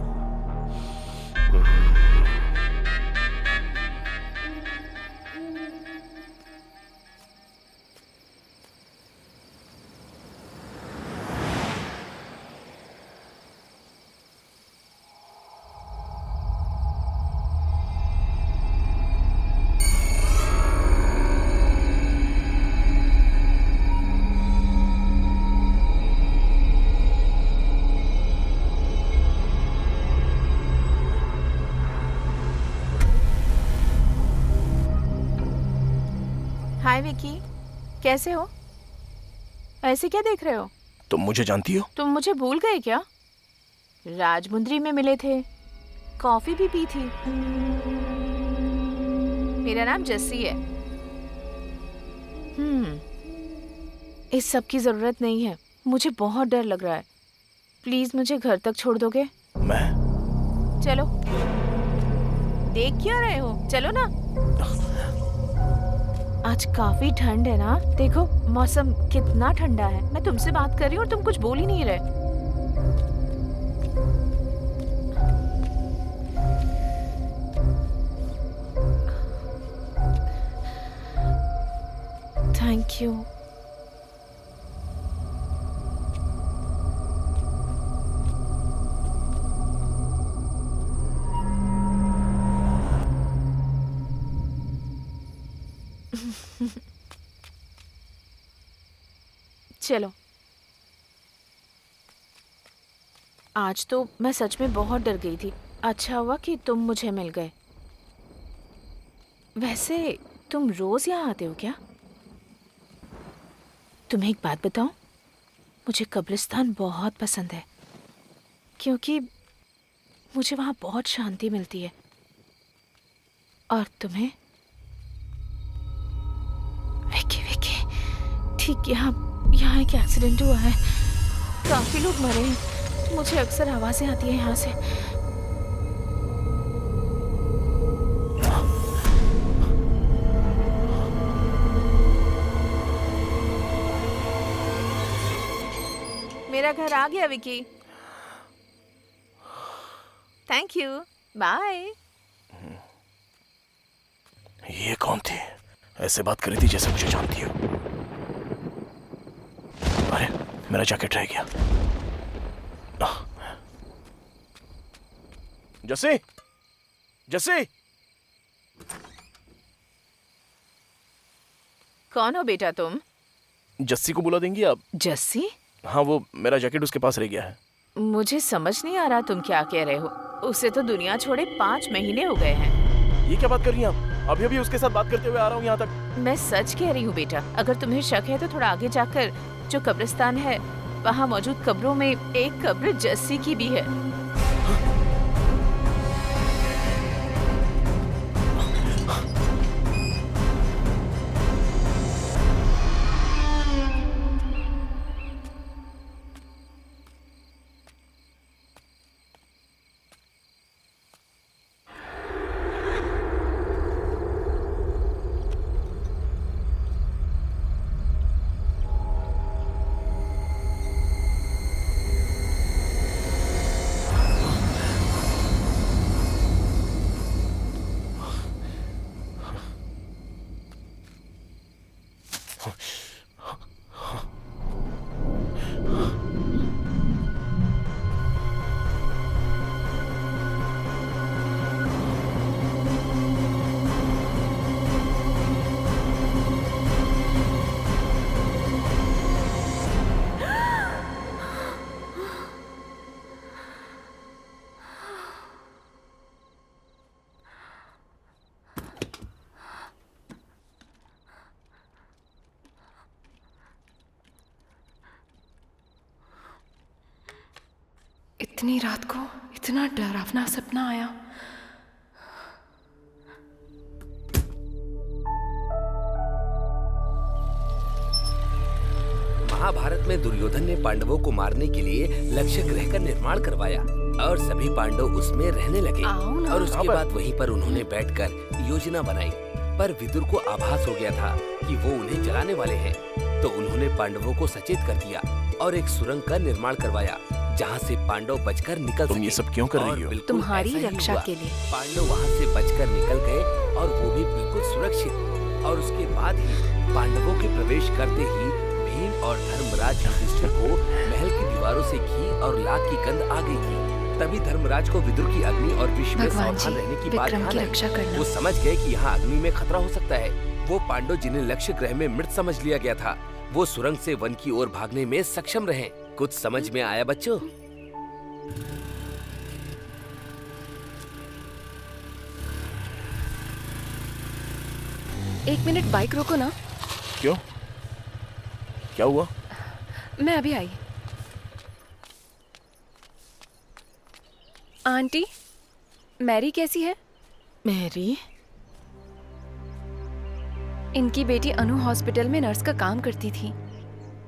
हाय विकी, कैसे हो? ऐसे क्या देख रहे हो? तुम मुझे जानती हो? तुम मुझे भूल गए क्या? राजमुंद्री में मिले थे, कॉफी भी पी थी। मेरा नाम जस्सी है। इस सब की जरूरत नहीं है, मुझे बहुत डर लग रहा है। प्लीज मुझे घर तक छोड़ दोगे? चलो। देख क्या रहे हो, चलो ना। आज काफी ठंड है ना, देखो मौसम कितना ठंडा है। मैं तुमसे बात कर रही हूँ और तुम कुछ बोल ही नहीं रहे। Thank you. चलो, आज तो मैं सच में बहुत डर गई थी। अच्छा हुआ कि तुम मुझे मिल गए। वैसे तुम रोज यहाँ आते हो क्या? तुम्हें एक बात बताऊं, मुझे कब्रिस्तान बहुत पसंद है क्योंकि मुझे वहाँ बहुत शांति मिलती है। और तुम्हें? विकी विकी, ठीक यहाँ एक एक्सीडेंट हुआ है, काफी लोग मरे हैं। मुझे अक्सर आवाजें आती है यहाँ से। मेरा घर आ गया विकी। Thank you, bye. ये कौन थी? ऐसे बात कर रही थी जैसे मुझे जानती हो। अरे मेरा जैकेट रह गया। जस्सी, जस्सी। कौन हो बेटा तुम? जस्सी को बुला देंगी आप? जस्सी? हाँ, वो मेरा जैकेट उसके पास रह गया है। मुझे समझ नहीं आ रहा तुम क्या कह रहे हो। उसे तो दुनिया छोड़े 5 महीने हो गए हैं। ये क्या बात कर रही हैं आप? अभी अभी उसके साथ बात करते हुए आ रहा हूँ यहाँ तक। मैं सच कह रही हूँ बेटा। अगर तुम्हें शक है तो थोड़ा आगे जाकर जो कब्रिस्तान है वहाँ मौजूद कब्रों में एक कब्र जस्सी की भी है। इतनी रात को इतना डरावना सपना आया। महाभारत में दुर्योधन ने पांडवों को मारने के लिए लक्ष्य ग्रह का निर्माण करवाया और सभी पांडव उसमें रहने लगे। और उसके बाद वहीं पर उन्होंने बैठकर योजना बनाई, पर विदुर को आभास हो गया था कि वो उन्हें जलाने वाले हैं। तो उन्होंने पांडवों को सचेत कर दिया और एक सुरंग का निर्माण करवाया जहाँ से पांडव बचकर निकल सके। तुम ये सब क्यों कर रही हो? तुम्हारी रक्षा के लिए। पांडव वहाँ से बचकर निकल गए और वो भी बिल्कुल सुरक्षित। और उसके बाद ही पांडवों के प्रवेश करते ही भीम और धर्मराज युधिष्ठिर को महल की दीवारों से घी और लाख की गंध आ गई थी। तभी धर्मराज को विदुर की अग्नि और विष में सावधान रहने की बात ध्यान आई। वो समझ गए कि यहाँ अग्नि में खतरा हो सकता है। वो पांडव जिन्हें लक्ष्य ग्रह में मृत समझ लिया गया था, वो सुरंग से वन की ओर भागने में सक्षम रहे। कुछ समझ में आया बच्चों? एक मिनट बाइक रोको ना। क्यों? क्या हुआ? मैं अभी आई। आंटी, मैरी कैसी है? मैरी? इनकी बेटी अनु हॉस्पिटल में नर्स का काम करती थी।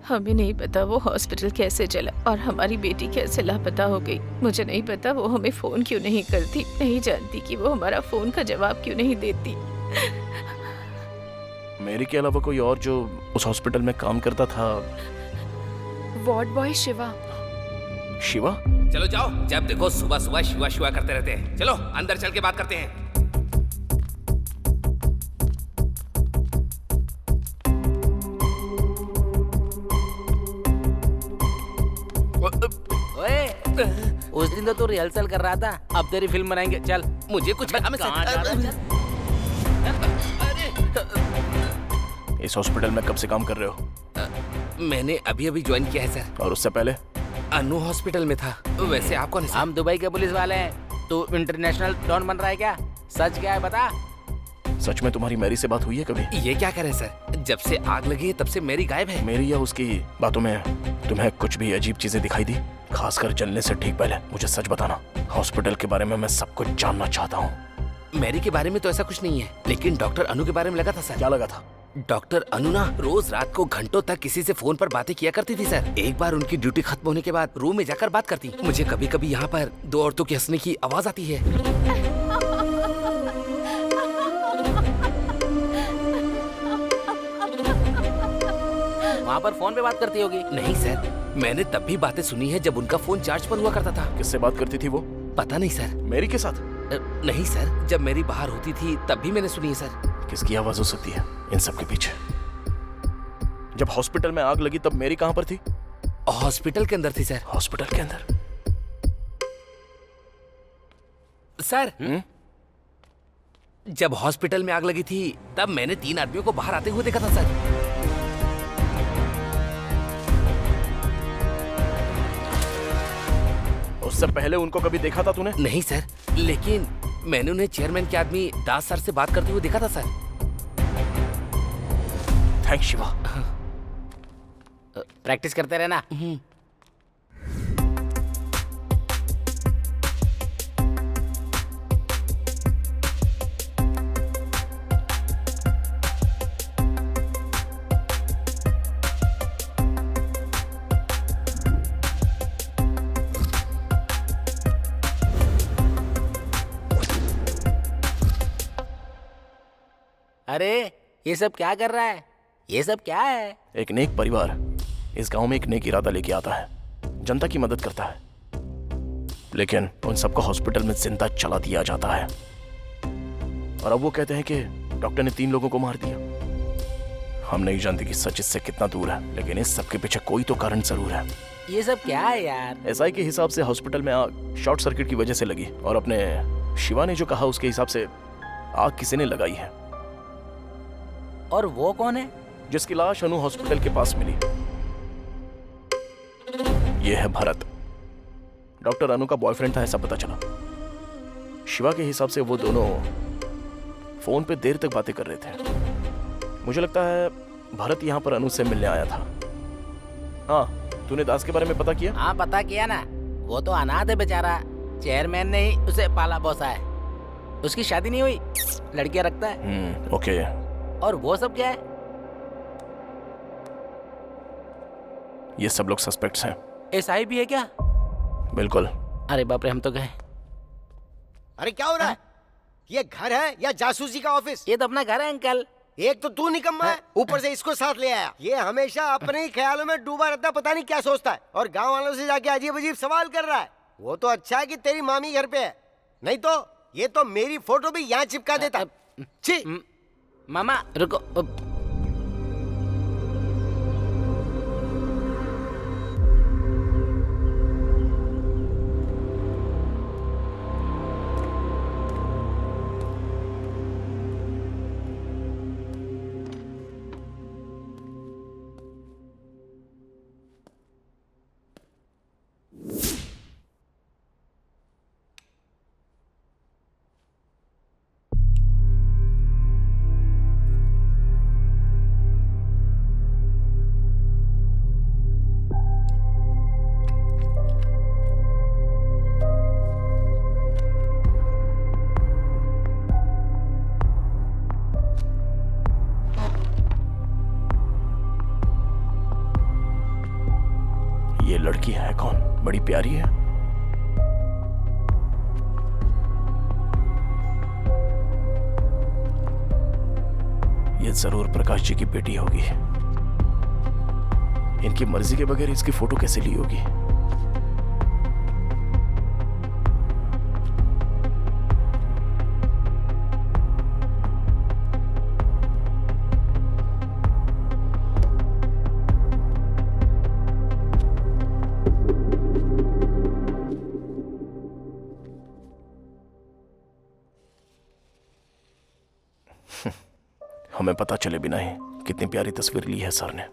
हमें नहीं पता वो हॉस्पिटल कैसे चला और हमारी बेटी कैसे लापता हो गई। मुझे नहीं पता वो हमें फोन क्यों नहीं करती। नहीं जानती कि वो हमारा फोन का जवाब क्यों नहीं देती। मेरी के अलावा कोई और जो उस हॉस्पिटल में काम करता था? Ward boy Shiva. शिवा? चलो जाओ, जब देखो सुबह सुबह शिवा शिवा करते रहते हैं। चलो अंदर चल के बात करते हैं। उस दिन तो तू रिहर्सल कर रहा था, अब तेरी फिल्म बनाएंगे। चल। मुझे कुछ इस हॉस्पिटल में कब से काम कर रहे हो? मैंने अभी अभी ज्वाइन किया है सर। और उससे पहले? अनु हॉस्पिटल में था। वैसे आप कौन है? हम दुबई के पुलिस वाले हैं। तू इंटरनेशनल डॉन बन रहा है क्या? सच क्या है बता। सच में तुम्हारी मैरी से बात हुई है कभी? ये क्या करे सर, जब से आग लगी है तब से मेरी गायब है। मेरी या उसकी बातों में तुम्हें कुछ भी अजीब चीजें दिखाई दी? खासकर जलने से ठीक पहले मुझे सच बताना। हॉस्पिटल के बारे में मैं सब कुछ जानना चाहता हूँ। मैरी के बारे में तो ऐसा कुछ नहीं है, लेकिन डॉक्टर अनु के बारे में लगा था सर। क्या लगा था? डॉक्टर अनु ना रोज रात को घंटों तक किसी से फोन पर बातें किया करती थी सर। एक बार उनकी ड्यूटी खत्म होने के बाद रूम में जाकर बात करती। मुझे कभी कभी यहाँ पर दो औरतों के हंसने की आवाज आती है। वहाँ पर फोन पे बात करती होगी। नहीं सर, मैंने तब भी बातें सुनी है जब उनका फोन चार्ज पर हुआ करता था। किससे बात करती थी वो? पता नहीं सर। मेरी के साथ? नहीं सर, जब मेरी बाहर होती थी तब भी मैंने सुनी है सर। किसकी आवाज हो सकती है इन सब के पीछे? जब हॉस्पिटल में आग लगी तब मेरी कहाँ पर थी? हॉस्पिटल के अंदर थी सर। हॉस्पिटल के अंदर? सर जब हॉस्पिटल में आग लगी थी तब मैंने 3 आदमियों को बाहर आते हुए देखा था सर। उससे पहले उनको कभी देखा था तूने? नहीं सर, लेकिन मैंने उन्हें चेयरमैन के आदमी दास सर से बात करते हुए देखा था सर। थैंक्स शिवा। प्रैक्टिस करते रहना। अरे ये सब क्या कर रहा है? ये सब क्या है? एक नेक परिवार इस गांव में एक नेक इरादा लेके आता है, जनता की मदद करता है, लेकिन उन सबको हॉस्पिटल में जिंदा चला दिया जाता है। और अब वो कहते हैं कि डॉक्टर ने 3 लोगों को मार दिया। हम नहीं जानते कि सच इससे कितना दूर है, लेकिन इस सब के पीछे कोई तो कारण जरूर है। ये सब क्या है यार? एसआई के हिसाब से हॉस्पिटल में आग शॉर्ट सर्किट की वजह से लगी, और अपने शिवा ने जो कहा उसके हिसाब से आग किसी ने लगाई है। और वो कौन है? जिसकी लाश अनु हॉस्पिटल के पास मिली। ये है भरत, डॉक्टर अनु का बॉयफ्रेंड था ऐसा पता चला। शिवा के हिसाब से वो दोनों फोन पे देर तक बातें कर रहे थे। मुझे लगता है भरत यहाँ पर अनु से मिलने आया था। हाँ, तूने दास के बारे में पता किया? हाँ पता किया ना, वो तो अनाथ है बेचारा, चेयरमैन ने ही उसे पाला पोसा है। उसकी शादी नहीं हुई, लड़कियां रखता है। ओके। और वो सब क्या है? ये सब लोग सस्पेक्ट्स हैं। एसआई भी है क्या? बिल्कुल। अरे बाप रे, हम तो गए। अरे क्या हो रहा है? ये घर है या जासूसी का ऑफिस? ये तो अपना घर है अंकल। एक तो तू निकम्मा है, ऊपर से इसको साथ ले आया। ये हमेशा अपने ही ख्यालों में डूबा रहता है, पता नहीं क्या सोचता है, और गांव वालों से जाके अजीब अजीब सवाल कर रहा है। वो तो अच्छा है कि तेरी मामी घर पे है, नहीं तो ये तो मेरी फोटो भी यहाँ चिपका देता। छी। मामा रुको। ये लड़की है कौन? बड़ी प्यारी है। ये जरूर प्रकाश जी की बेटी होगी। इनकी मर्जी के बगैर इसकी फोटो कैसे ली होगी? हमें पता चले बिना ही कितनी प्यारी तस्वीर ली है सर ने।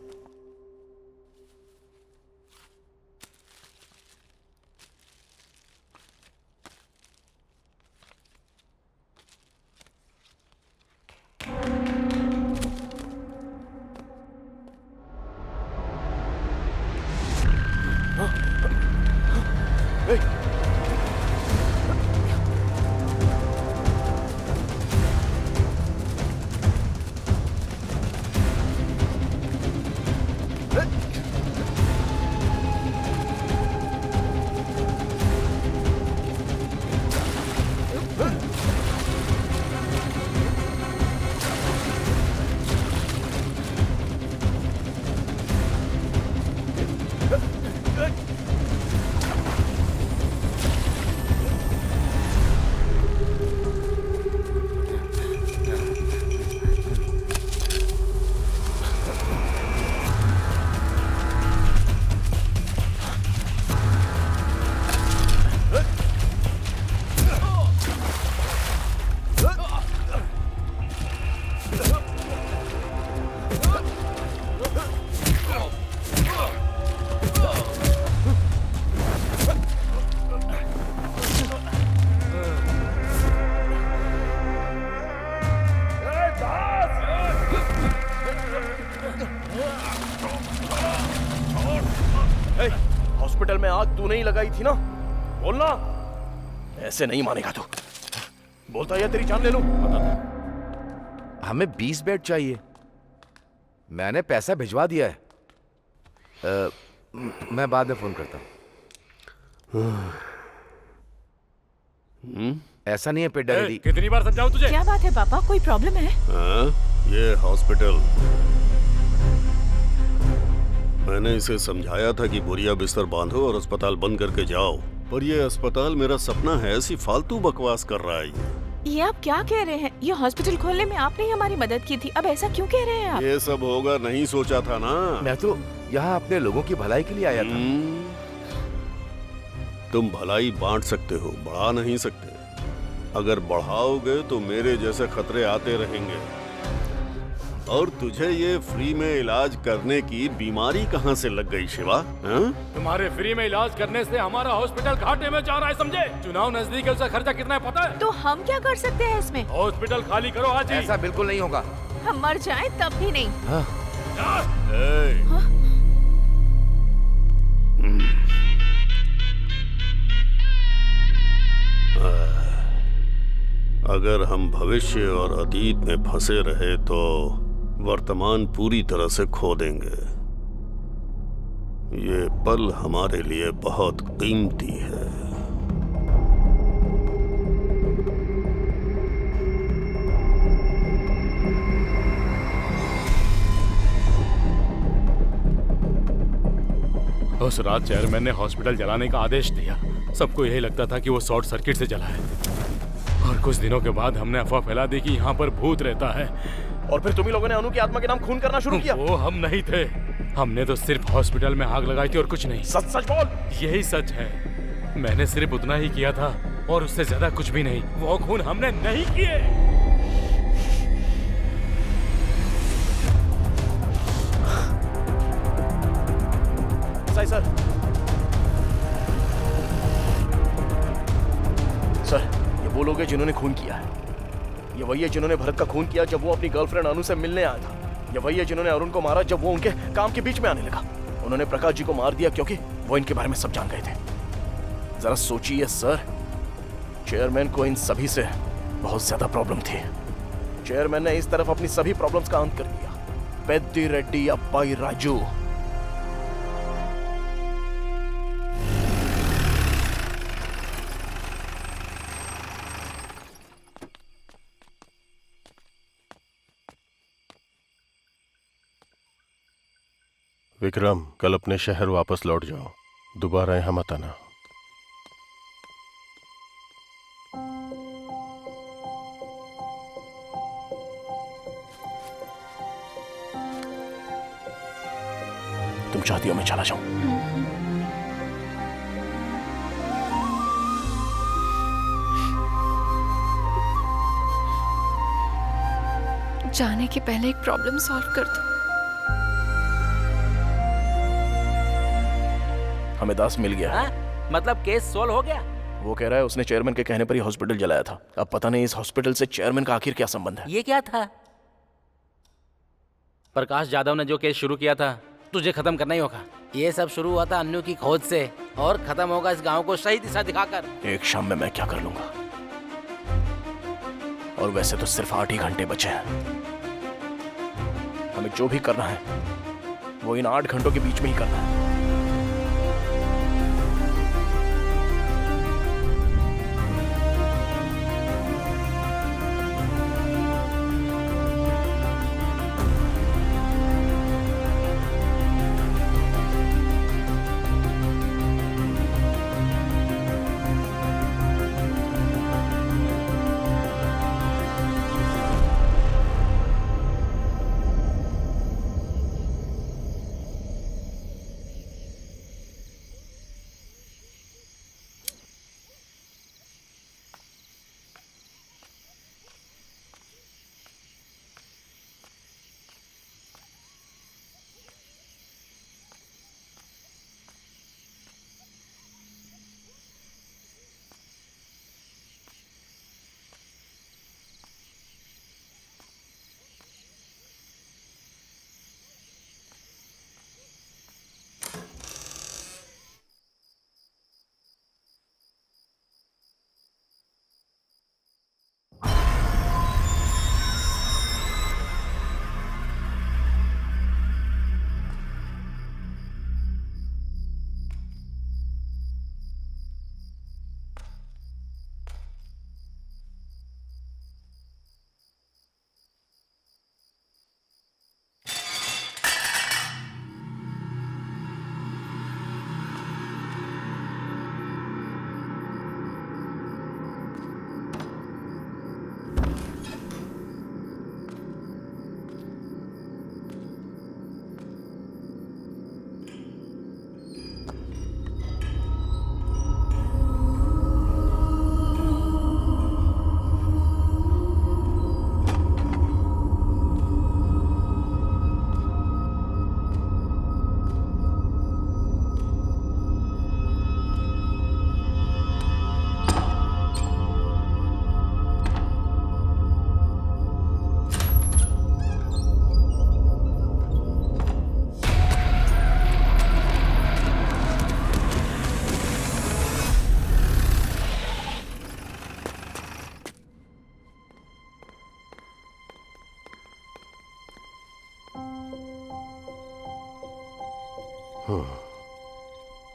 हॉस्पिटल में आग तू नहीं लगाई थी ना? बोलना। ऐसे नहीं मानेगा तू। बोलता है तेरी जान ले लूं। हमें 20 बेड चाहिए। मैंने पैसा भिजवा दिया है। मैं बाद में फोन करता हूँ। ऐसा नहीं है पेट डायरी। कितनी बार समझाऊं तुझे? क्या बात है पापा, कोई प्रॉब्लम है? ये हॉस्पिटल, मैंने इसे समझाया था कि बोरिया बिस्तर बांधो और अस्पताल बंद करके जाओ, पर ये अस्पताल मेरा सपना है, ऐसी फालतू बकवास कर रहा है। ये आप क्या कह रहे हैं? ये हॉस्पिटल खोलने में आपने ही हमारी मदद की थी, अब ऐसा क्यों कह रहे हैं आप? ये सब होगा नहीं सोचा था ना। मैं तो यहाँ अपने लोगों की भलाई के लिए आया था। तुम भलाई बांट सकते हो, बढ़ा नहीं सकते। अगर बढ़ाओगे तो मेरे जैसे खतरे आते रहेंगे। और तुझे ये फ्री में इलाज करने की बीमारी कहाँ से लग गई शिवा? तुम्हारे फ्री में इलाज करने से हमारा हॉस्पिटल घाटे में जा रहा है, समझे? चुनाव नजदीक है, उसका खर्चा कितना है पता है? तो हम क्या कर सकते हैं इसमें? हॉस्पिटल खाली करो आज ही। ऐसा बिल्कुल नहीं होगा। हम मर जाएं तब भी नहीं। अगर हम भविष्य और अतीत में फंसे रहे तो वर्तमान पूरी तरह से खो देंगे। ये पल हमारे लिए बहुत कीमती है। उस रात चेयरमैन ने हॉस्पिटल जलाने का आदेश दिया। सबको यही लगता था कि वो शॉर्ट सर्किट से जला है। और कुछ दिनों के बाद हमने अफवाह फैला दी कि यहाँ पर भूत रहता है। और फिर तुम्ही लोगों ने अनु की आत्मा के नाम खून करना शुरू किया। वो हम नहीं थे। हमने तो सिर्फ हॉस्पिटल में आग लगाई थी और कुछ नहीं। सच सच बोल। यही सच है। मैंने सिर्फ उतना ही किया था और उससे ज्यादा कुछ भी नहीं। वो खून हमने नहीं किए। सर, ये वो लोग हैं जिन्होंने खून किया है। ये वही है जिन्होंने भरत का खून किया जब वो अपनी गर्लफ्रेंड अनु से मिलने आया था। ये वही है जिन्होंने अरुण को मारा जब वो उनके काम के बीच में आने लगा। उन्होंने प्रकाश जी को मार दिया क्योंकि वो इनके बारे में सब जान गए थे। जरा सोचिए सर, चेयरमैन को इन सभी से बहुत ज्यादा प्रॉब्लम थी। चेयरमैन ने इस तरफ अपनी सभी प्रॉब्लम्स का अंत कर दिया। पेद्दी रेड्डी अब्बाई राजू। विक्रम, कल अपने शहर वापस लौट जाओ। दोबारा यहाँ मत आना। तुम चाहती हो मैं चला जाऊं? जाने के पहले एक प्रॉब्लम सॉल्व कर दो। हमें दास मिल गया। मतलब केस सोल्व हो गया? वो कह रहा है उसने चेयरमैन के कहने पर ही हॉस्पिटल जलाया था। अब पता नहीं इस हॉस्पिटल से चेयरमैन का आखिर क्या संबंध है। ये क्या था? प्रकाश यादव ने जो केस शुरू किया था तुझे खत्म करना ही होगा। ये सब शुरू हुआ था अन्नू की खोज से और खत्म होगा इस गांव को सही दिशा दिखाकर। एक शाम में मैं क्या कर लूंगा। और वैसे तो सिर्फ 8 ही घंटे बचे हैं। हमें जो भी करना है वो इन 8 घंटों के बीच में ही करना है।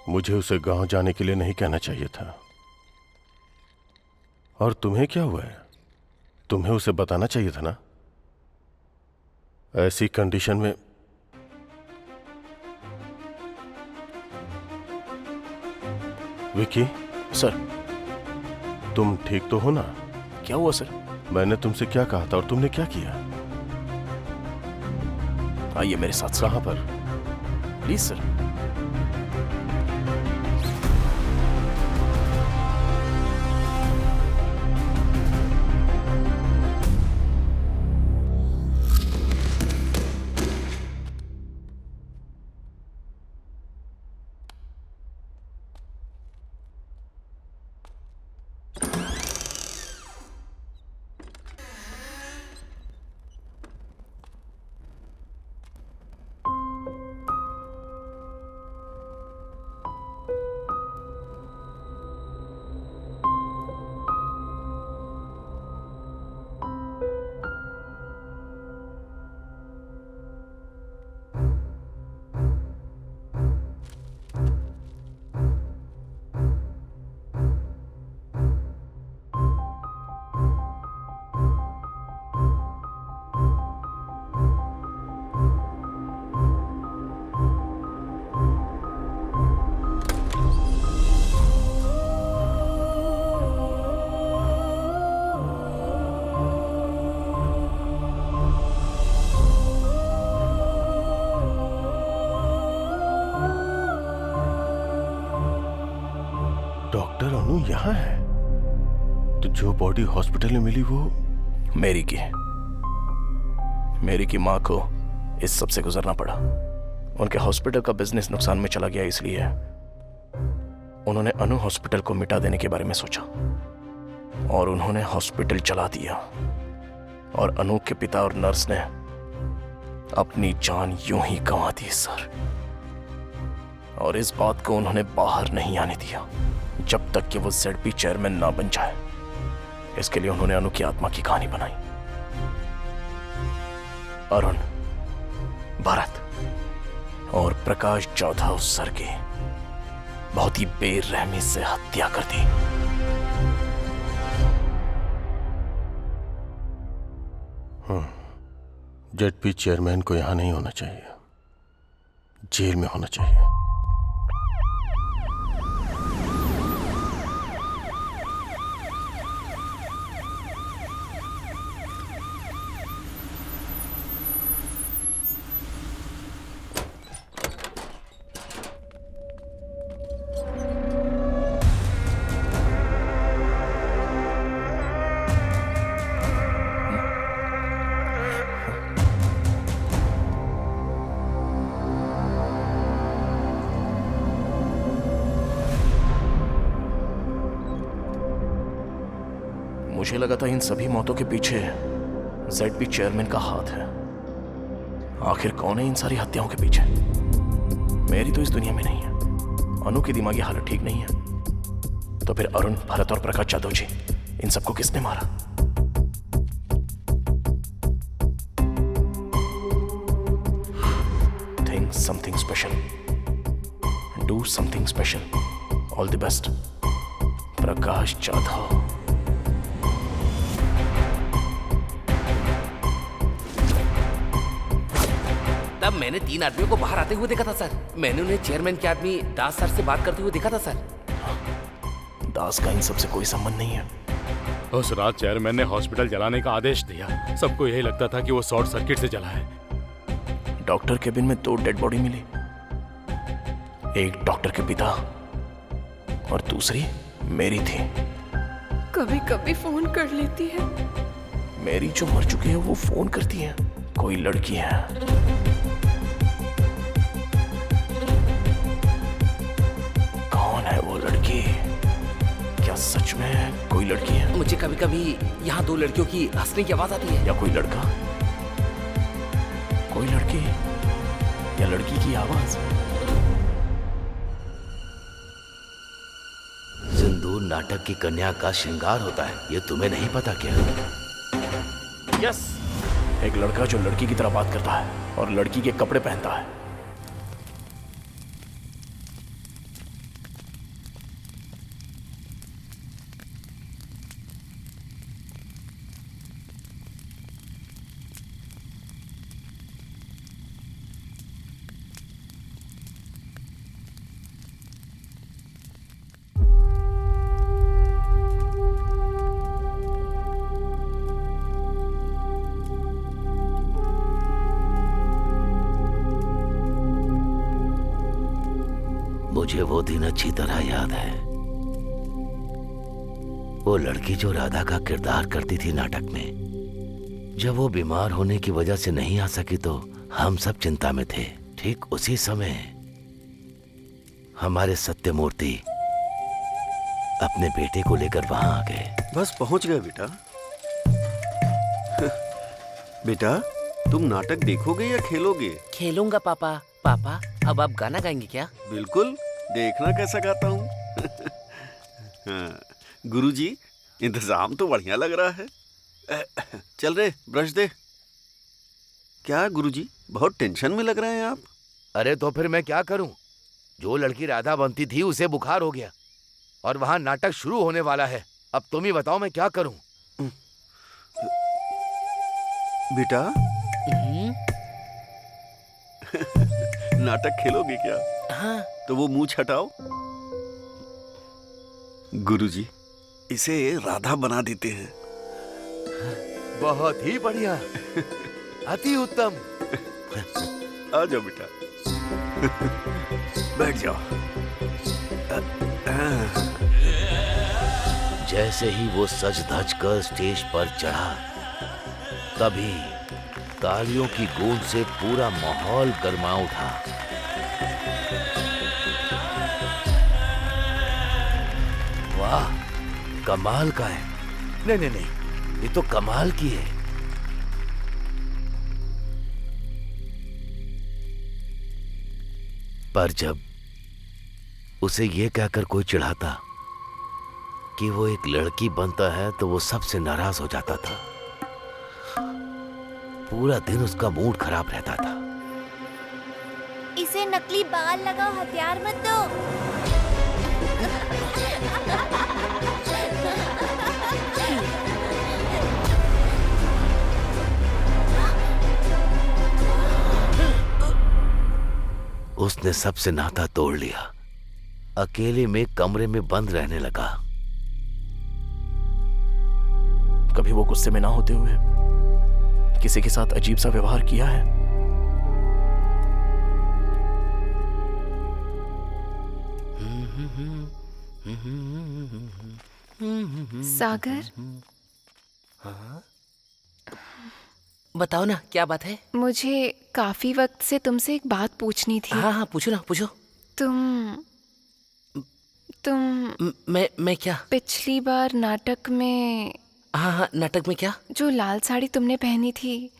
मुझे उसे गांव जाने के लिए नहीं कहना चाहिए था। और तुम्हें क्या हुआ है? तुम्हें उसे बताना चाहिए था ना। ऐसी कंडीशन में विकी। सर। तुम ठीक तो हो ना? क्या हुआ सर? मैंने तुमसे क्या कहा था और तुमने क्या किया? आइए मेरे साथ। कहां पर? Please sir. डॉक्टर अनु यहाँ है? तो जो बॉडी हॉस्पिटल में मिली वो मेरी की माँ को इस सब से गुजरना पड़ा। उनके हॉस्पिटल का बिजनेस नुकसान में चला गया, इसलिए उन्होंने अनु हॉस्पिटल को मिटा देने के बारे में सोचा और उन्होंने हॉस्पिटल चला दिया। और अनु के पिता और नर्स ने अपनी जान यूं ही गंवा दी सर। और इस बात को उन्होंने बाहर नहीं आने दिया जब तक कि वो ZP चेयरमैन ना बन जाए। इसके लिए उन्होंने अनु की आत्मा की कहानी बनाई। अरुण, भरत और प्रकाश जाधव सर की बहुत ही बेरहमी से हत्या कर दी। ZP चेयरमैन को यहां नहीं होना चाहिए, जेल में होना चाहिए। मुझे लगा था इन सभी मौतों के पीछे ZP चेयरमैन का हाथ है। आखिर कौन है इन सारी हत्याओं के पीछे? मेरी तो इस दुनिया में नहीं है। अनु की दिमागी हालत ठीक नहीं है। तो फिर अरुण, भरत और प्रकाश जाधव जी, इन सबको किसने मारा? Think something special. Do something special. All the best. Prakash Jadhav. तब मैंने 3 आदमियों को बाहर आते हुए देखा था सर। मैंने उन्हें चेयरमैन के आदमी दास सर से बात करते हुए देखा था सर। दास का इन सबसे कोई संबंध नहीं है। उस रात चेयरमैन ने हॉस्पिटल जलाने का आदेश दिया। सबको यही लगता था कि वो शॉर्ट सर्किट से जला है। डॉक्टर केबिन में 2 डेड बॉडी मिली। एक डॉक्टर के पिता और दूसरी मेरी थी। कभी कभी फोन कर लेती है। मेरी जो मर चुकी है वो फोन करती है। कोई लड़की है। कौन है वो लड़की? क्या सच में कोई लड़की है? मुझे कभी कभी यहाँ 2 लड़कियों की हंसने की आवाज आती है। या कोई लड़का? कोई लड़की या लड़की की आवाज? सिंदूर नाटक की कन्या का श्रृंगार होता है, ये तुम्हें नहीं पता क्या? यस, एक लड़का जो लड़की की तरह बात करता है और लड़की के कपड़े पहनता है। मुझे वो दिन अच्छी तरह याद है। वो लड़की जो राधा का किरदार करती थी नाटक में, जब वो बीमार होने की वजह से नहीं आ सकी तो हम सब चिंता में थे। ठीक उसी समय हमारे सत्यमूर्ति अपने बेटे को लेकर वहां आ गए। बस पहुंच गए बेटा। बेटा तुम नाटक देखोगे या खेलोगे? खेलूंगा पापा। पापा अब आप गाना गाएंगे क्या? बिल्कुल, देखना कैसा गाता हूँ। हाँ, गुरुजी इंतजाम तो बढ़िया लग रहा है। चल रे ब्रश दे। क्या गुरुजी बहुत टेंशन में लग रहे हैं आप? अरे तो फिर मैं क्या करूं? जो लड़की राधा बनती थी उसे बुखार हो गया और वहां नाटक शुरू होने वाला है। अब तुम ही बताओ मैं क्या करूं? बेटा नाटक खेलोगे क्या? हाँ। तो वो मुंह छटाओ। गुरुजी इसे राधा बना देते हैं। बहुत ही बढ़िया, अति उत्तम। आ जाओ बेटा, बैठ जाओ। जैसे ही वो सज धज कर स्टेज पर चढ़ा, तभी तालियों की गूंज से पूरा माहौल गर्मा उठा। वाह, कमाल का है। नहीं, ये तो कमाल की है। पर जब उसे ये कहकर कोई चिढ़ाता कि वो एक लड़की बनता है तो वो सबसे नाराज हो जाता था। पूरा दिन उसका मूड खराब रहता था। इसे नकली बाल लगाओ, हथियार मत दो। उसने सबसे नाता तोड़ लिया। अकेले में कमरे में बंद रहने लगा। कभी वो गुस्से में ना होते हुए किसी के साथ अजीब सा व्यवहार किया है? सागर, हाँ? बताओ ना क्या बात है? मुझे काफी वक्त से तुमसे एक बात पूछनी थी। हाँ पूछो ना, पूछो। तुम मैं क्या? पिछली बार नाटक में। हाँ, नाटक में क्या? जो लाल साड़ी तुमने पहनी थी,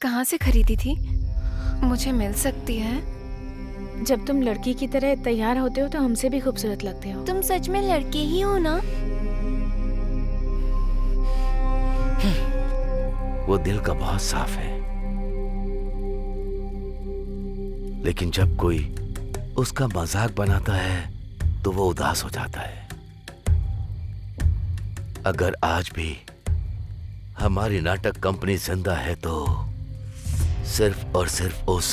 कहाँ से खरीदी थी? मुझे मिल सकती है? जब तुम लड़की की तरह तैयार होते हो तो हमसे भी खूबसूरत लगते हो। तुम सच में लड़के ही हो ना? वो दिल का बहुत साफ है, लेकिन जब कोई उसका मजाक बनाता है तो वो उदास हो जाता है। अगर आज भी हमारी नाटक कंपनी जिंदा है तो सिर्फ और सिर्फ उस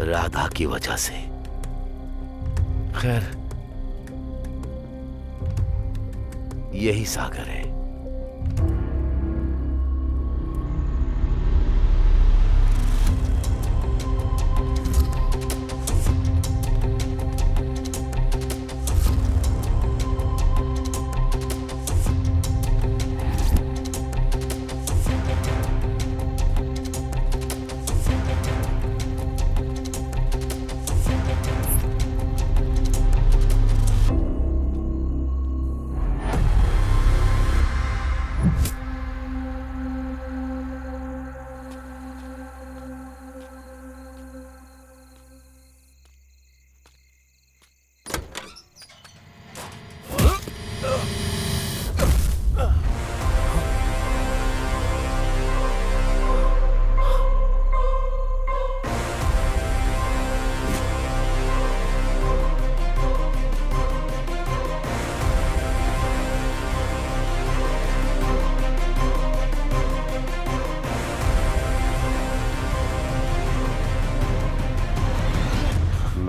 राधा की वजह से। खैर, यही सागर है।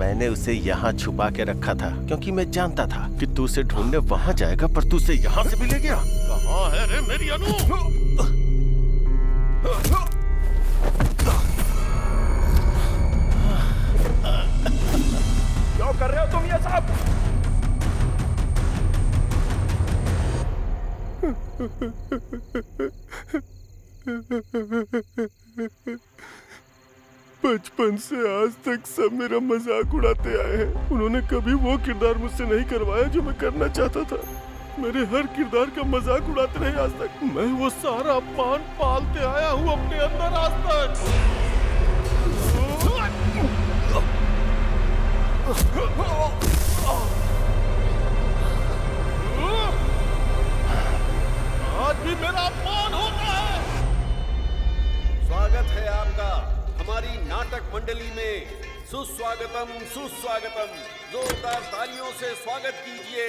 मैंने उसे यहाँ छुपा के रखा था क्योंकि मैं जानता था कि तू उसे ढूंढने वहां जाएगा, पर तू उसे यहाँ से भी ले गया। कहाँ है रे मेरी अनु? बचपन से आज तक सब मेरा मजाक उड़ाते आए हैं। उन्होंने कभी वो किरदार मुझसे नहीं करवाया जो मैं करना चाहता था। मेरे हर किरदार का मजाक उड़ाते रहे आज तक। मैं वो सारा पान पालते आया हूँ अपने अंदर आज तक। आज भी मेरा अपमान होता है। स्वागत है आपका हमारी नाटक मंडली में। सुस्वागतम सुस्वागतम। जोरदार तालियों से स्वागत कीजिए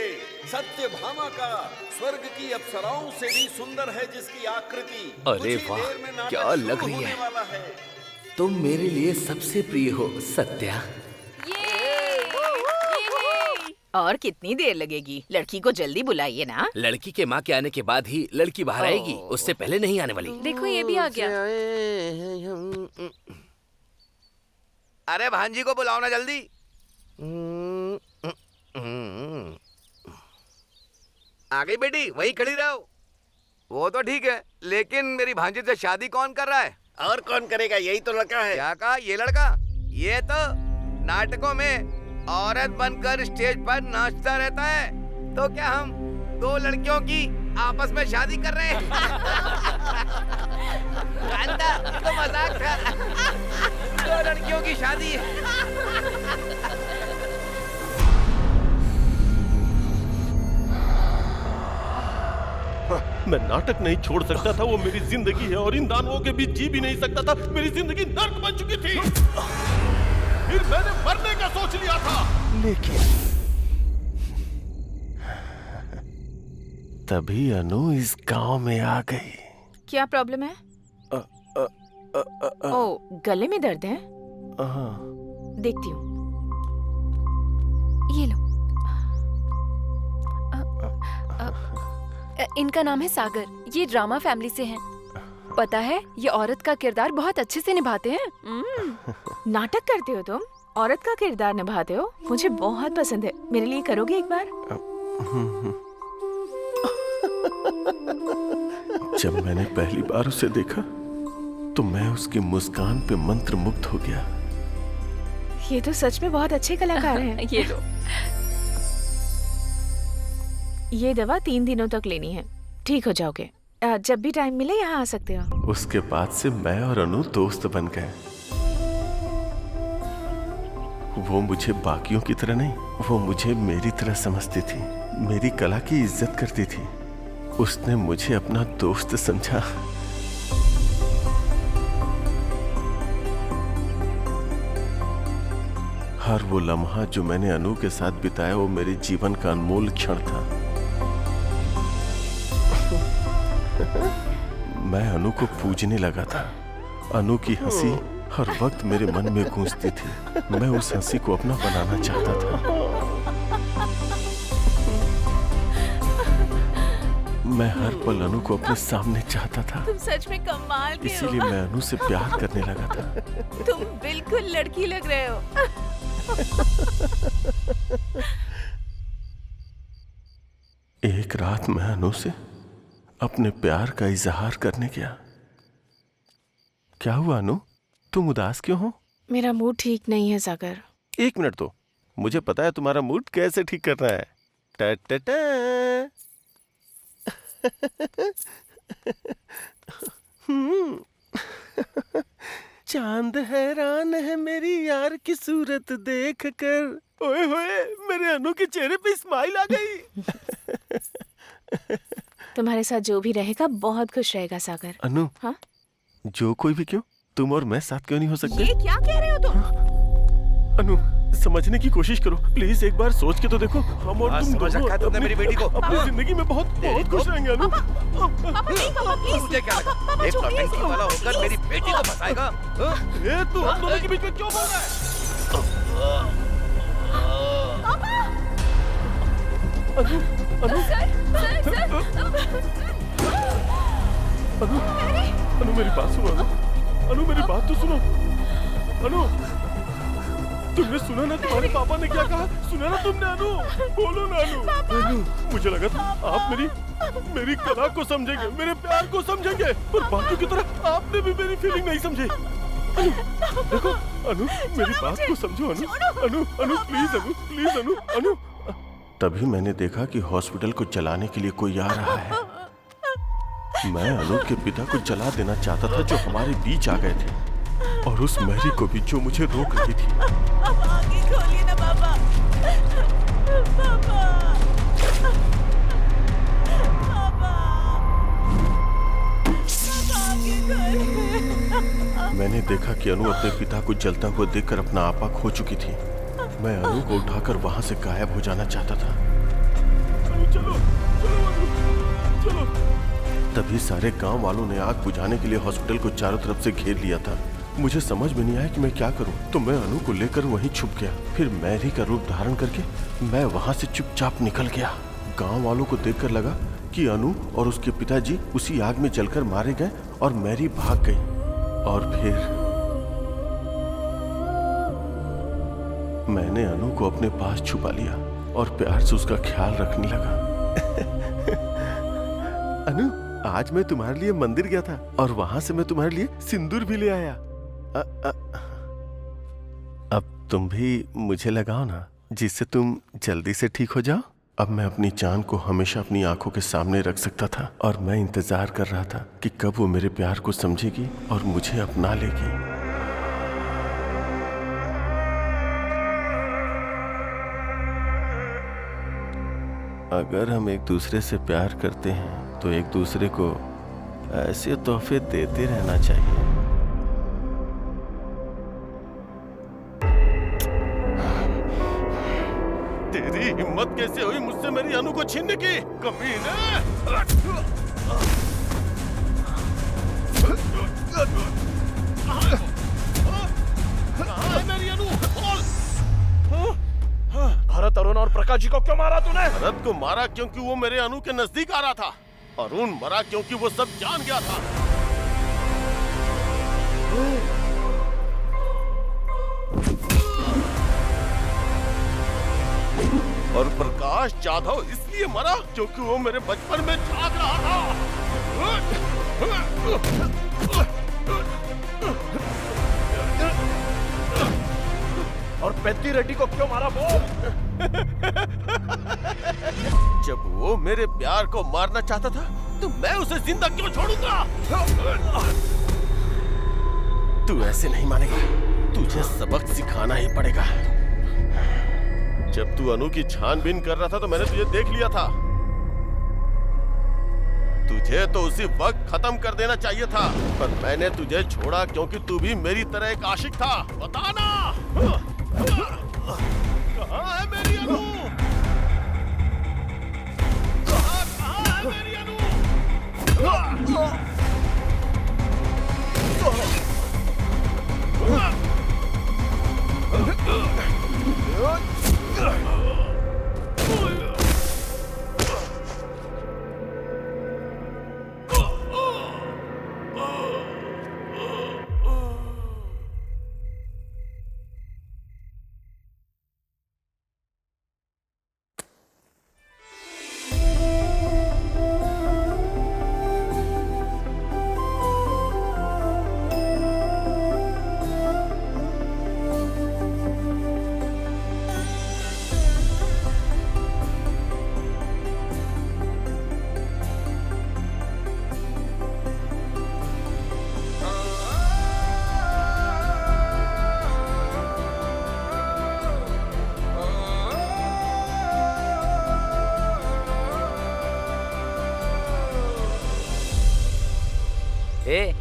सत्यभामा का। स्वर्ग की अप्सराओं से भी सुंदर है जिसकी आकृति। अरे वाह, क्या लग रही है। तुम मेरे लिए सबसे प्रिय हो सत्या। और कितनी देर लगेगी? लड़की को जल्दी बुलाइए ना। लड़की के माँ के आने के बाद ही लड़की बाहर आएगी, उससे पहले नहीं आने वाली। देखो ये भी आ गया। अरे भांजी को बुलाओ ना जल्दी। आ गई बेटी, वहीं खड़ी रहो। वो तो ठीक है, लेकिन मेरी भांजी से शादी कौन कर रहा है? और कौन करेगा? यही तो लड़का है। क्या कहा? ये लड़का? ये तो नाटकों में औरत बनकर स्टेज पर नाचता रहता है। तो क्या हम दो लड़कियों की आपस में शादी कर रहे हैं? तो मजाक था। दो लड़कियों की शादी। मैं नाटक नहीं छोड़ सकता था, वो मेरी जिंदगी है और इन दानवों के बीच जी भी नहीं सकता था। मेरी जिंदगी नर्क बन चुकी थी। फिर मैंने मरने का सोच लिया था, लेकिन तभी अनु इस गांव में आ गई। क्या प्रॉब्लम है? ओ, गले में दर्द है? देखती हूँ। ये लो। इनका नाम है सागर। ये ड्रामा फैमिली से हैं। पता है, ये औरत का किरदार बहुत अच्छे से निभाते हैं। नाटक करते हो तुम? औरत का किरदार निभाते हो? मुझे बहुत पसंद है। मेरे लिए करोगे एक बार? जब मैंने पहली बार उसे देखा तो मैं उसकी मुस्कान पे मंत्रमुग्ध हो गया। ये तो सच में बहुत अच्छे कलाकार हैं। ये लो। ये दवा 3 दिनों तक लेनी है, ठीक हो जाओगे। जब भी टाइम मिले यहाँ आ सकते हो। उसके बाद से मैं और अनु दोस्त बन गए। वो मुझे बाकियों की तरह नहीं, वो मुझे मेरी तरह समझती थी, मेरी कला की इज्जत करती थी। उसने मुझे अपना दोस्त समझा। हर वो लम्हा जो मैंने अनु के साथ बिताया वो मेरे जीवन का अनमोल क्षण था। मैं अनु को पूजने लगा था। अनु की हंसी हर वक्त मेरे मन में गूंजती थी। मैं उस हंसी को अपना बनाना चाहता था। मैं हर पल अनु को अपने सामने चाहता था। तुम सच में कमाल के हो। इसीलिए मैं अनु से प्यार करने लगा था। तुम बिल्कुल लड़की लग रहे हो। एक रात मैं अनु से अपने प्यार का इजहार करने गया। क्या हुआ अनु, तुम उदास क्यों हो? मेरा मूड ठीक नहीं है सागर। 1 मिनट तो, मुझे पता है तुम्हारा मूड कैसे ठीक करना है। टा टा टा। चांद हैरान है मेरी यार की सूरत देख कर। ओए होए, मेरे अनु के चेहरे पे स्माइल आ गई। तुम्हारे साथ जो भी रहेगा बहुत खुश रहेगा सागर। अनु, हाँ? जो कोई भी क्यों, तुम और मैं साथ क्यों नहीं हो सकते? ये क्या कह रहे हो तुम? अनु, समझने की कोशिश करो प्लीज, एक बार सोच के तो देखो। हम और तुम समझ रखा है तुमने मेरी बेटी को। अपनी जिंदगी में बहुत खुश रहेंगे अनु। मुझे क्या लगा एक नौटंकी वाला होकर मेरी बेटी को फंसाएगा? ये तू हम दोनों के बीच में क्यों बोल रहा है? अनु, अनु मेरी बात सुनो। अनु मेरी बात तो सुनो। अनु, तुमने सुना ना तुम्हारे पापा ने क्या कहा? सुना ना तुमने अनु? बोलो ना अनु। अनु, मुझे लगा था आप मेरी मेरी कला को समझेंगे, मेरे प्यार को समझेंगे, पर बाकी की तरह आपने भी मेरी फीलिंग नहीं समझी। अनु, देखो अनु, मेरी बात को समझो अनु, अनु, अनु प्लीज अनु, प्लीज अनु, अनु। तभी मैंने देखा कि हॉस्पिटल को चलाने के लिए कोई आ रहा है। मैं अनु के पिता को जला देना चाहता था जो हमारे बीच आ गए थे, और उस मैरी को भी जो मुझे रोक रही थी। अब आगे खोलिए ना पापा। मैंने देखा कि अनु अपने पिता को जलता हुआ देखकर अपना आपा खो चुकी थी। मैं अनु को उठाकर वहां से गायब हो जाना चाहता था। चलो, चलो। तभी सारे गांव वालों ने आग बुझाने के लिए हॉस्पिटल को चारों तरफ से घेर लिया था। मुझे समझ में नहीं आया कि मैं क्या करूं, तो मैं अनु को लेकर वहीं छुप गया। फिर मैरी का रूप धारण करके मैं वहां से चुपचाप निकल गया। गांव वालों को देखकर लगा कि अनु और उसके पिताजी उसी आग में जलकर मारे गए और मैरी भाग गई। और फिर मैंने अनु को अपने पास छुपा लिया और प्यार से उसका ख्याल रखने लगा। अनु, आज मैं तुम्हारे लिए मंदिर गया था और वहां से मैं तुम्हारे लिए सिंदूर भी ले आया। अब तुम भी मुझे लगाओ ना, जिससे तुम जल्दी से ठीक हो जाओ। अब मैं अपनी जान को हमेशा अपनी आंखों के सामने रख सकता था, और मैं इंतजार कर रहा था कि कब वो मेरे प्यार को समझेगी और मुझे अपना लेगी। अगर हम एक दूसरे से प्यार करते हैं तो एक दूसरे को ऐसे तोहफे देते रहना चाहिए। तेरी हिम्मत कैसे हुई मुझसे मेरी अनु को छीनने की, कमीने! कहाँ है मेरी अनु? भरत, अरुण और प्रकाश जी को क्यों मारा तूने? भरत को मारा क्योंकि वो मेरे अनु के नजदीक आ रहा था। अरुण मरा क्योंकि वो सब जान गया था। और प्रकाश जाधव इसलिए मरा क्योंकि वो मेरे बचपन में झांक रहा था। और पेद्दी रेड्डी को क्यों मारा बोल? जब वो मेरे प्यार को मारना चाहता था तो मैं उसे जिंदा क्यों छोड़ूंगा? तू ऐसे नहीं मानेगा, तुझे सबक सिखाना ही पड़ेगा। जब तू अनु की छानबीन कर रहा था तो मैंने तुझे देख लिया था। तुझे तो उसी वक्त खत्म कर देना चाहिए था, पर मैंने तुझे छोड़ा क्योंकि तू भी मेरी तरह एक आशिक था। बताना कहाँ है मेरी अनु? कहाँ है मेरी अनु?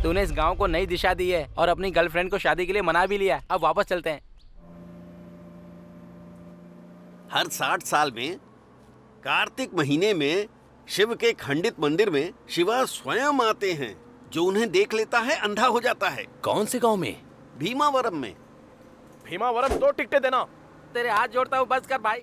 तूने इस गांव को नई दिशा दी है और अपनी गर्लफ्रेंड को शादी के लिए मना भी लिया। अब वापस चलते हैं। हर 60 साल में कार्तिक महीने में शिव के खंडित मंदिर में शिवा स्वयं आते हैं। जो उन्हें देख लेता है अंधा हो जाता है। कौन से गांव में? भीमावरम में। भीमावरम 2 टिकटें देना। तेरे हाथ जोड़ता हूँ, बस कर भाई।